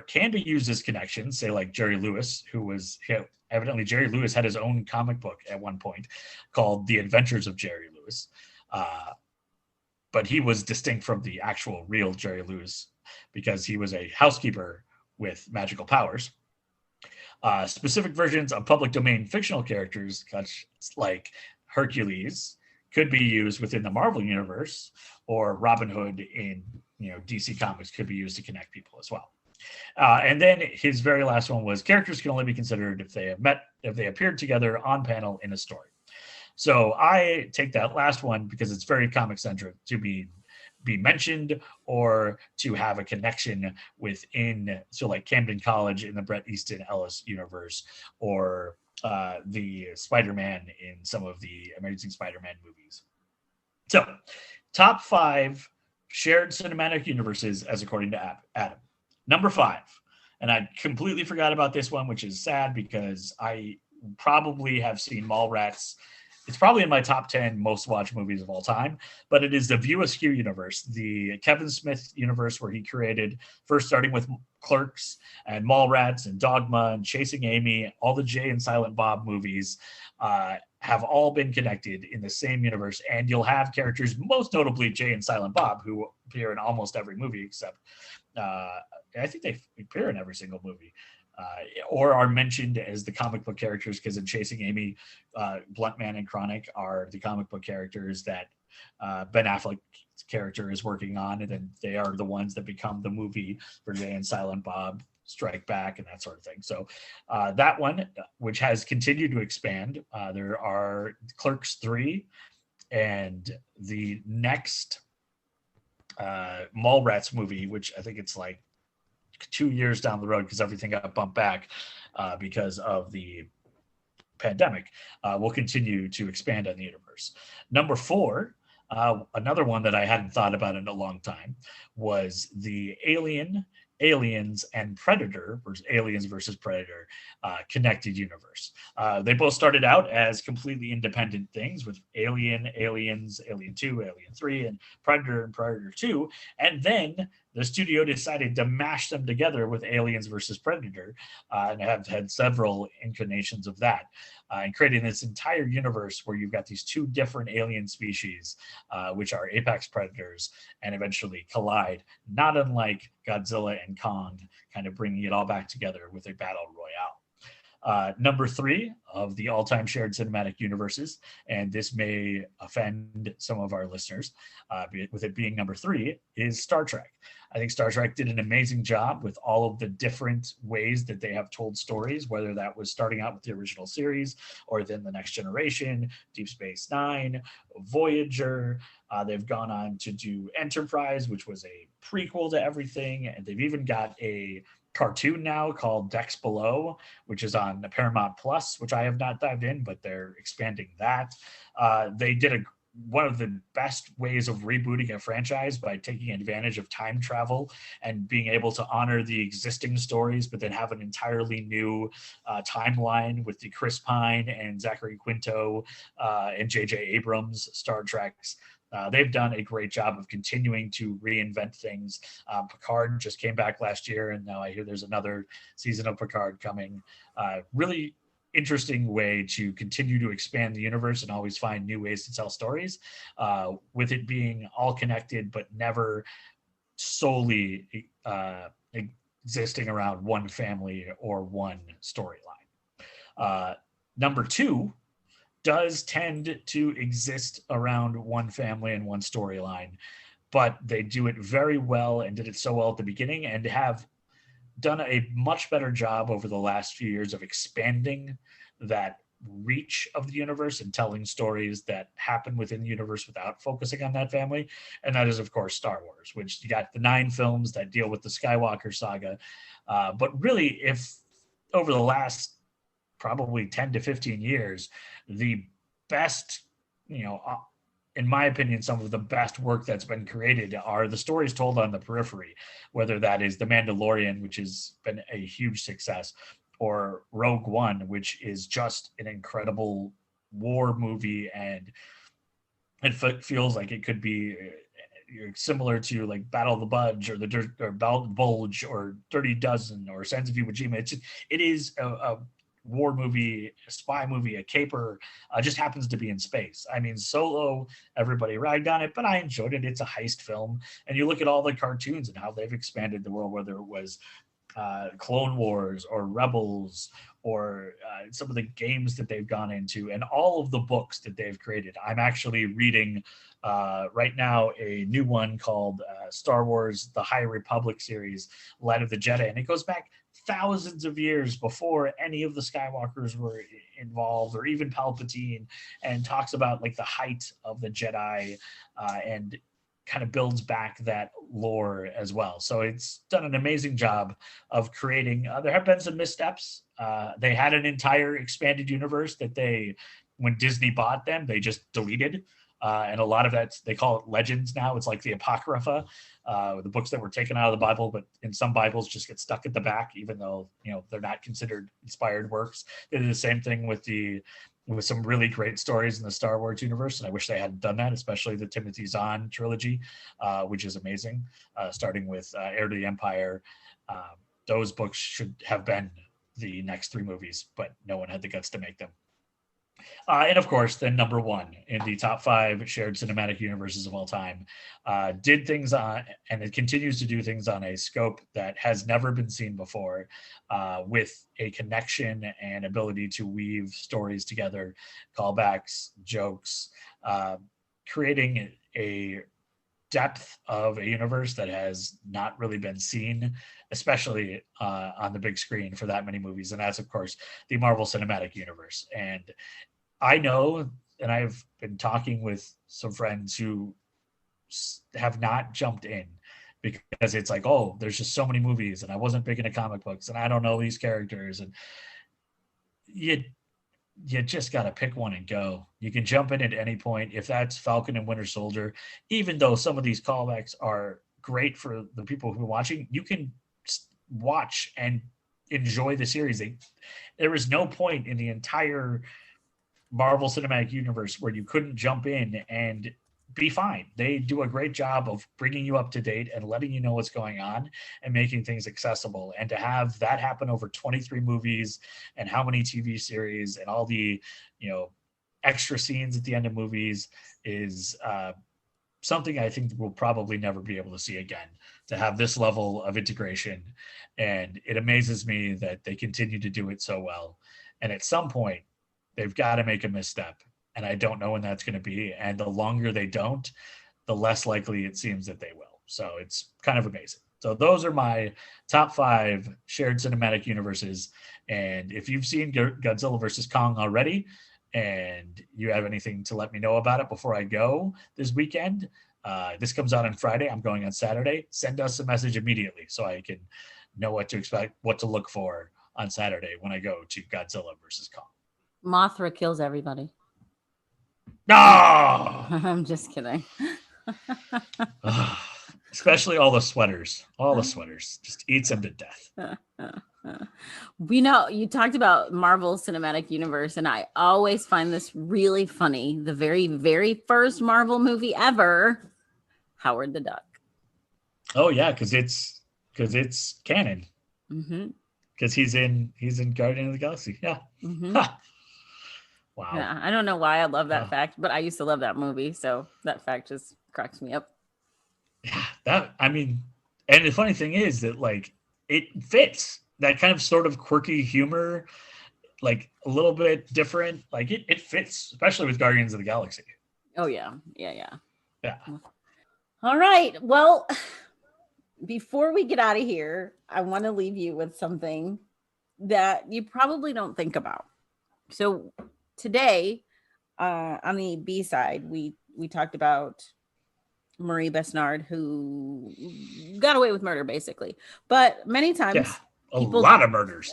can be used as connections, say like Jerry Lewis, evidently Jerry Lewis had his own comic book at one point called The Adventures of Jerry Lewis. But he was distinct from the actual real Jerry Lewis because he was a housekeeper with magical powers. Specific versions of public domain fictional characters, such like Hercules, could be used within the Marvel universe, or Robin Hood in DC Comics could be used to connect people as well. And then his very last one was characters can only be considered if they appeared together on panel in a story. So I take that last one because it's very comic centric to be mentioned or to have a connection within, so like Camden College in the Bret Easton Ellis universe, or the Spider-Man in some of the Amazing Spider-Man movies. So top 5 shared cinematic universes as according to Adam. Number 5, and I completely forgot about this one, which is sad because I probably have seen Mallrats. It's probably in my top 10 most watched movies of all time, but it is the View Askew universe, the Kevin Smith universe, where he created, first starting with Clerks and Mallrats and Dogma and Chasing Amy. All the Jay and Silent Bob movies have all been connected in the same universe, and you'll have characters, most notably Jay and Silent Bob, who appear in almost every movie except I think they appear in every single movie. Or are mentioned as the comic book characters, because in Chasing Amy, Blunt Man and Chronic are the comic book characters that Ben Affleck's character is working on, and then they are the ones that become the movie for Jay and Silent Bob Strike Back and that sort of thing. So that one, which has continued to expand, there are Clerks 3, and the next Mallrats movie, which I think it's like 2 years down the road because everything got bumped back because of the pandemic, will continue to expand on the universe. Number 4, another one that I hadn't thought about in a long time, was the Aliens and Predator versus Aliens versus Predator connected universe. They both started out as completely independent things, with Aliens, Alien 2, Alien 3, and Predator 2. And then the studio decided to mash them together with Aliens versus Predator, and have had several incarnations of that, and creating this entire universe where you've got these 2 different alien species, which are apex predators, and eventually collide, not unlike Godzilla and Kong, kind of bringing it all back together with a battle royale. Number 3 of the all-time shared cinematic universes, and this may offend some of our listeners, with it being number 3, is Star Trek. I think Star Trek did an amazing job with all of the different ways that they have told stories, whether that was starting out with the original series or then The Next Generation, Deep Space Nine, Voyager. They've gone on to do Enterprise, which was a prequel to everything, and they've even got a cartoon now called Decks Below, which is on Paramount Plus, which I have not dived in, but they're expanding that. They did one of the best ways of rebooting a franchise by taking advantage of time travel and being able to honor the existing stories, but then have an entirely new timeline with the Chris Pine and Zachary Quinto and J.J. Abrams Star Treks. They've done a great job of continuing to reinvent things. Picard just came back last year, and now I hear there's another season of Picard coming. Really interesting way to continue to expand the universe and always find new ways to tell stories, with it being all connected, but never solely existing around one family or one storyline. Number 2 does tend to exist around one family and one storyline, but they do it very well and did it so well at the beginning and have done a much better job over the last few years of expanding that reach of the universe and telling stories that happen within the universe without focusing on that family. And that is, of course, Star Wars, which you got the 9 films that deal with the Skywalker saga. But really, if over the last probably 10 to 15 years, the best, in my opinion, some of the best work that's been created are the stories told on the periphery, whether that is The Mandalorian, which has been a huge success, or Rogue One, which is just an incredible war movie. And it feels like it could be similar to like Battle of the Bulge or Bulge or Dirty Dozen or Sons of Iwo Jima. It is a war movie, a spy movie, a caper, just happens to be in space. I mean, Solo, everybody ragged on it, but I enjoyed it. It's a heist film. And you look at all the cartoons and how they've expanded the world, whether it was Clone Wars or Rebels or some of the games that they've gone into and all of the books that they've created. I'm actually reading right now a new one called Star Wars, The High Republic series, Light of the Jedi. And it goes back thousands of years before any of the Skywalkers were involved or even Palpatine, and talks about like the height of the Jedi and kind of builds back that lore as well. So it's done an amazing job of creating. There have been some missteps. They had an entire expanded universe that when Disney bought them, they just deleted. And a lot of that, they call it legends now. It's like the Apocrypha, the books that were taken out of the Bible, but in some Bibles just get stuck at the back, even though, they're not considered inspired works. They did the same thing with some really great stories in the Star Wars universe. And I wish they hadn't done that, especially the Timothy Zahn trilogy, which is amazing. Starting with Heir to the Empire. Those books should have been the next 3 movies, but no one had the guts to make them. And of course, then number 1 in the top 5 shared cinematic universes of all time, did things on, and it continues to do things on a scope that has never been seen before, with a connection and ability to weave stories together, callbacks, jokes, creating a depth of a universe that has not really been seen, especially on the big screen for that many movies. And that's, of course, the Marvel Cinematic Universe. And I know, and I've been talking with some friends who have not jumped in because it's like, oh, there's just so many movies and I wasn't big into comic books and I don't know these characters. And you just got to pick one and go. You can jump in at any point. If that's Falcon and Winter Soldier, even though some of these callbacks are great for the people who are watching, you can watch and enjoy the series. There was no point in the entire Marvel Cinematic Universe where you couldn't jump in and be fine. They do a great job of bringing you up to date and letting you know what's going on and making things accessible. And to have that happen over 23 movies and how many TV series and all the, extra scenes at the end of movies is something I think we'll probably never be able to see again, to have this level of integration. And it amazes me that they continue to do it so well. And at some point, they've got to make a misstep. And I don't know when that's going to be. And the longer they don't, the less likely it seems that they will. So it's kind of amazing. So those are my top 5 shared cinematic universes. And if you've seen Godzilla versus Kong already, and you have anything to let me know about it before I go this weekend, this comes out on Friday. I'm going on Saturday. Send us a message immediately so I can know what to expect, what to look for on Saturday when I go to Godzilla versus Kong. Mothra kills everybody. No! I'm just kidding. Especially all the sweaters. All the sweaters. Just eats them to death. We know you talked about Marvel Cinematic Universe, and I always find this really funny. The very, very first Marvel movie ever, Howard the Duck. Oh yeah, because it's canon. Mm-hmm. Because he's in Guardian of the Galaxy. Yeah. Mm-hmm. Wow. Yeah, I don't know why I love that fact, but I used to love that movie, so that fact just cracks me up. Yeah, and the funny thing is that like it fits that kind of sort of quirky humor, like a little bit different. Like it fits, especially with Guardians of the Galaxy. Oh yeah. Yeah. Yeah. All right. Well, before we get out of here, I want to leave you with something that you probably don't think about. So today, on the B side, we talked about Marie Besnard, who got away with murder, basically. But many times, a lot of murders.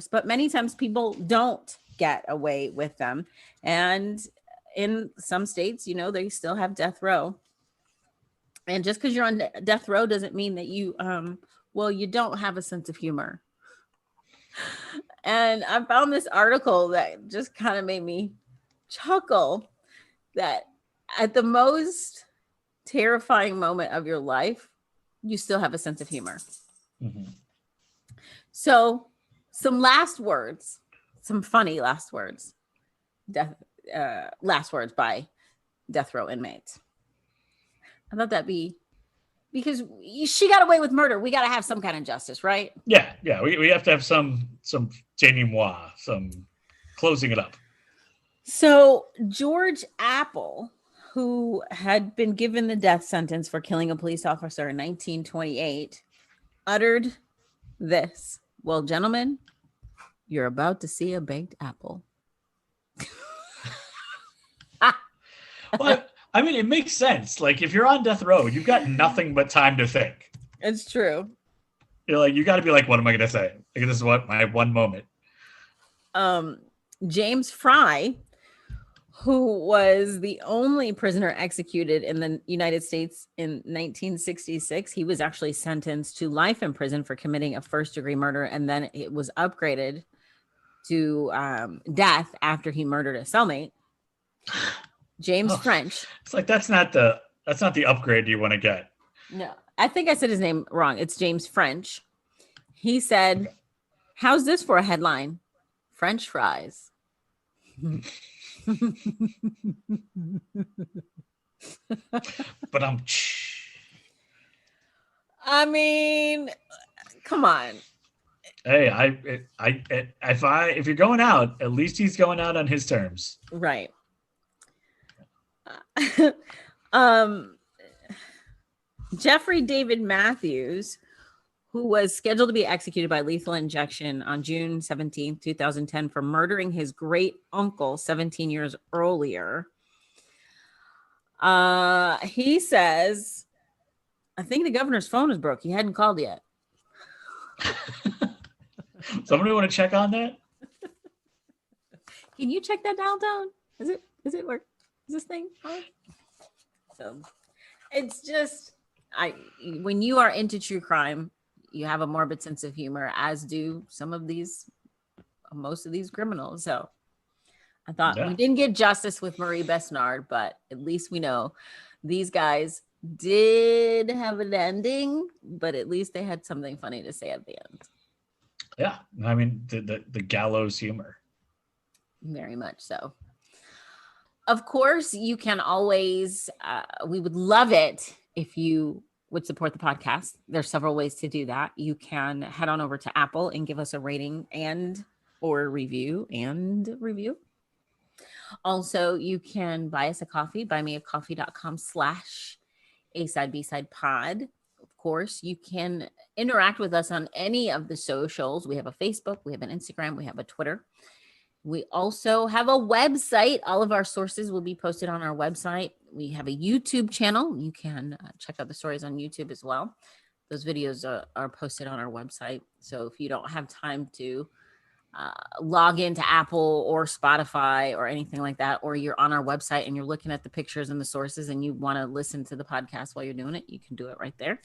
But many times people don't get away with them. And in some states, they still have death row. And just because you're on death row doesn't mean that you, you don't have a sense of humor. And I found this article that just kind of made me chuckle, that at the most terrifying moment of your life, you still have a sense of humor. Mm-hmm. So some last words, some funny last words, last words by death row inmates. I thought that'd be, because she got away with murder. We got to have some kind of justice, right? Yeah. We have to have some denouement, some closing it up. So George Apple, who had been given the death sentence for killing a police officer in 1928, uttered this: "Well, gentlemen, you're about to see a baked apple." Well, it makes sense. Like, if you're on death row, you've got nothing but time to think. It's true. You're like, you got to be like, what am I going to say? Like, this is what my one moment. James Fry, who was the only prisoner executed in the United States in 1966, he was actually sentenced to life in prison for committing a first-degree murder, and then it was upgraded to death after he murdered a cellmate. James French. It's like that's not the upgrade you want to get. No, I think I said his name wrong. It's James French. He said, "How's this for a headline? French fries." But come on. Hey, if you're going out, at least he's going out on his terms. Right. Jeffrey David Matthews, who was scheduled to be executed by lethal injection on June 17th, 2010 for murdering his great uncle 17 years earlier. He says, "I think the governor's phone is broke. He hadn't called yet." Somebody want to check on that? Can you check that dial down? Is it work? Is this thing on? So it's just, when you are into true crime, you have a morbid sense of humor, as do most of these criminals. So I thought we didn't get justice with Marie Besnard, but at least we know these guys did have an ending, but at least they had something funny to say at the end. Yeah, the gallows humor. Very much so. Of course, you can always, we would love it if you would support the podcast. There's several ways to do that. You can head on over to Apple and give us a rating or review. Also, you can buy us a coffee, buymeacoffee.com/A-side B-side pod. Of course, you can interact with us on any of the socials. We have a Facebook, we have an Instagram, we have a Twitter. We also have a website. All of our sources will be posted on our website. We have a YouTube channel. You can check out the stories on YouTube as well. Those videos are posted on our website. So if you don't have time to log into Apple or Spotify or anything like that, or you're on our website and you're looking at the pictures and the sources and you want to listen to the podcast while you're doing it, you can do it right there.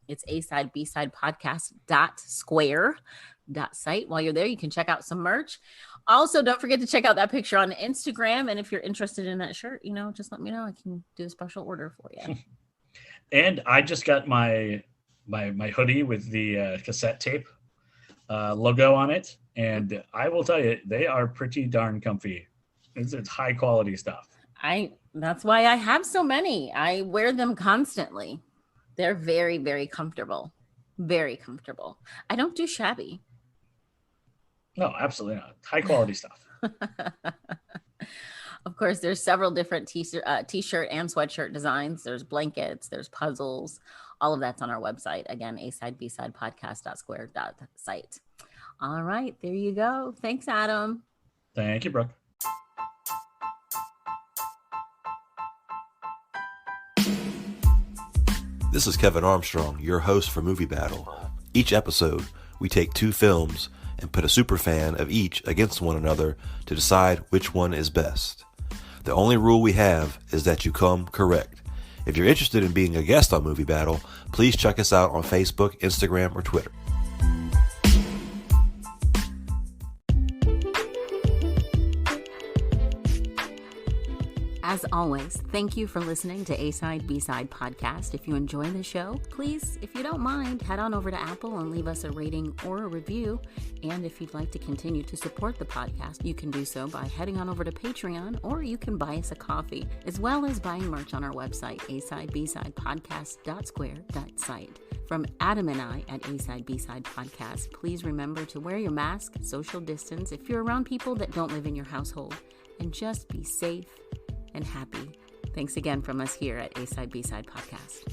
It's A-side B-side podcast.square.site. While you're there, you can check out some merch. Also, don't forget to check out that picture on Instagram. And if you're interested in that shirt, just let me know. I can do a special order for you. And I just got my hoodie with the cassette tape logo on it. And I will tell you, they are pretty darn comfy. It's high quality stuff. That's why I have so many. I wear them constantly. They're very, very comfortable. Very comfortable. I don't do shabby. No, absolutely not. High quality stuff. Of course, there's several different t-shirt and sweatshirt designs. There's blankets, there's puzzles. All of that's on our website. Again, A-side B-side podcast.square.site. All right, there you go. Thanks, Adam. Thank you, Brooke. This is Kevin Armstrong, your host for Movie Battle. Each episode, we take two films and put a superfan of each against one another to decide which one is best. The only rule we have is that you come correct. If you're interested in being a guest on Movie Battle, please check us out on Facebook, Instagram, or Twitter. As always, thank you for listening to A-Side B-Side Podcast. If you enjoy the show, please, if you don't mind, head on over to Apple and leave us a rating or a review. And if you'd like to continue to support the podcast, you can do so by heading on over to Patreon, or you can buy us a coffee, as well as buying merch on our website, A-Side B-Side Podcast.square.site. From Adam and I at A-Side B-Side Podcast, please remember to wear your mask, social distance if you're around people that don't live in your household, and just be safe and happy. Thanks again from us here at A-Side B-Side Podcast.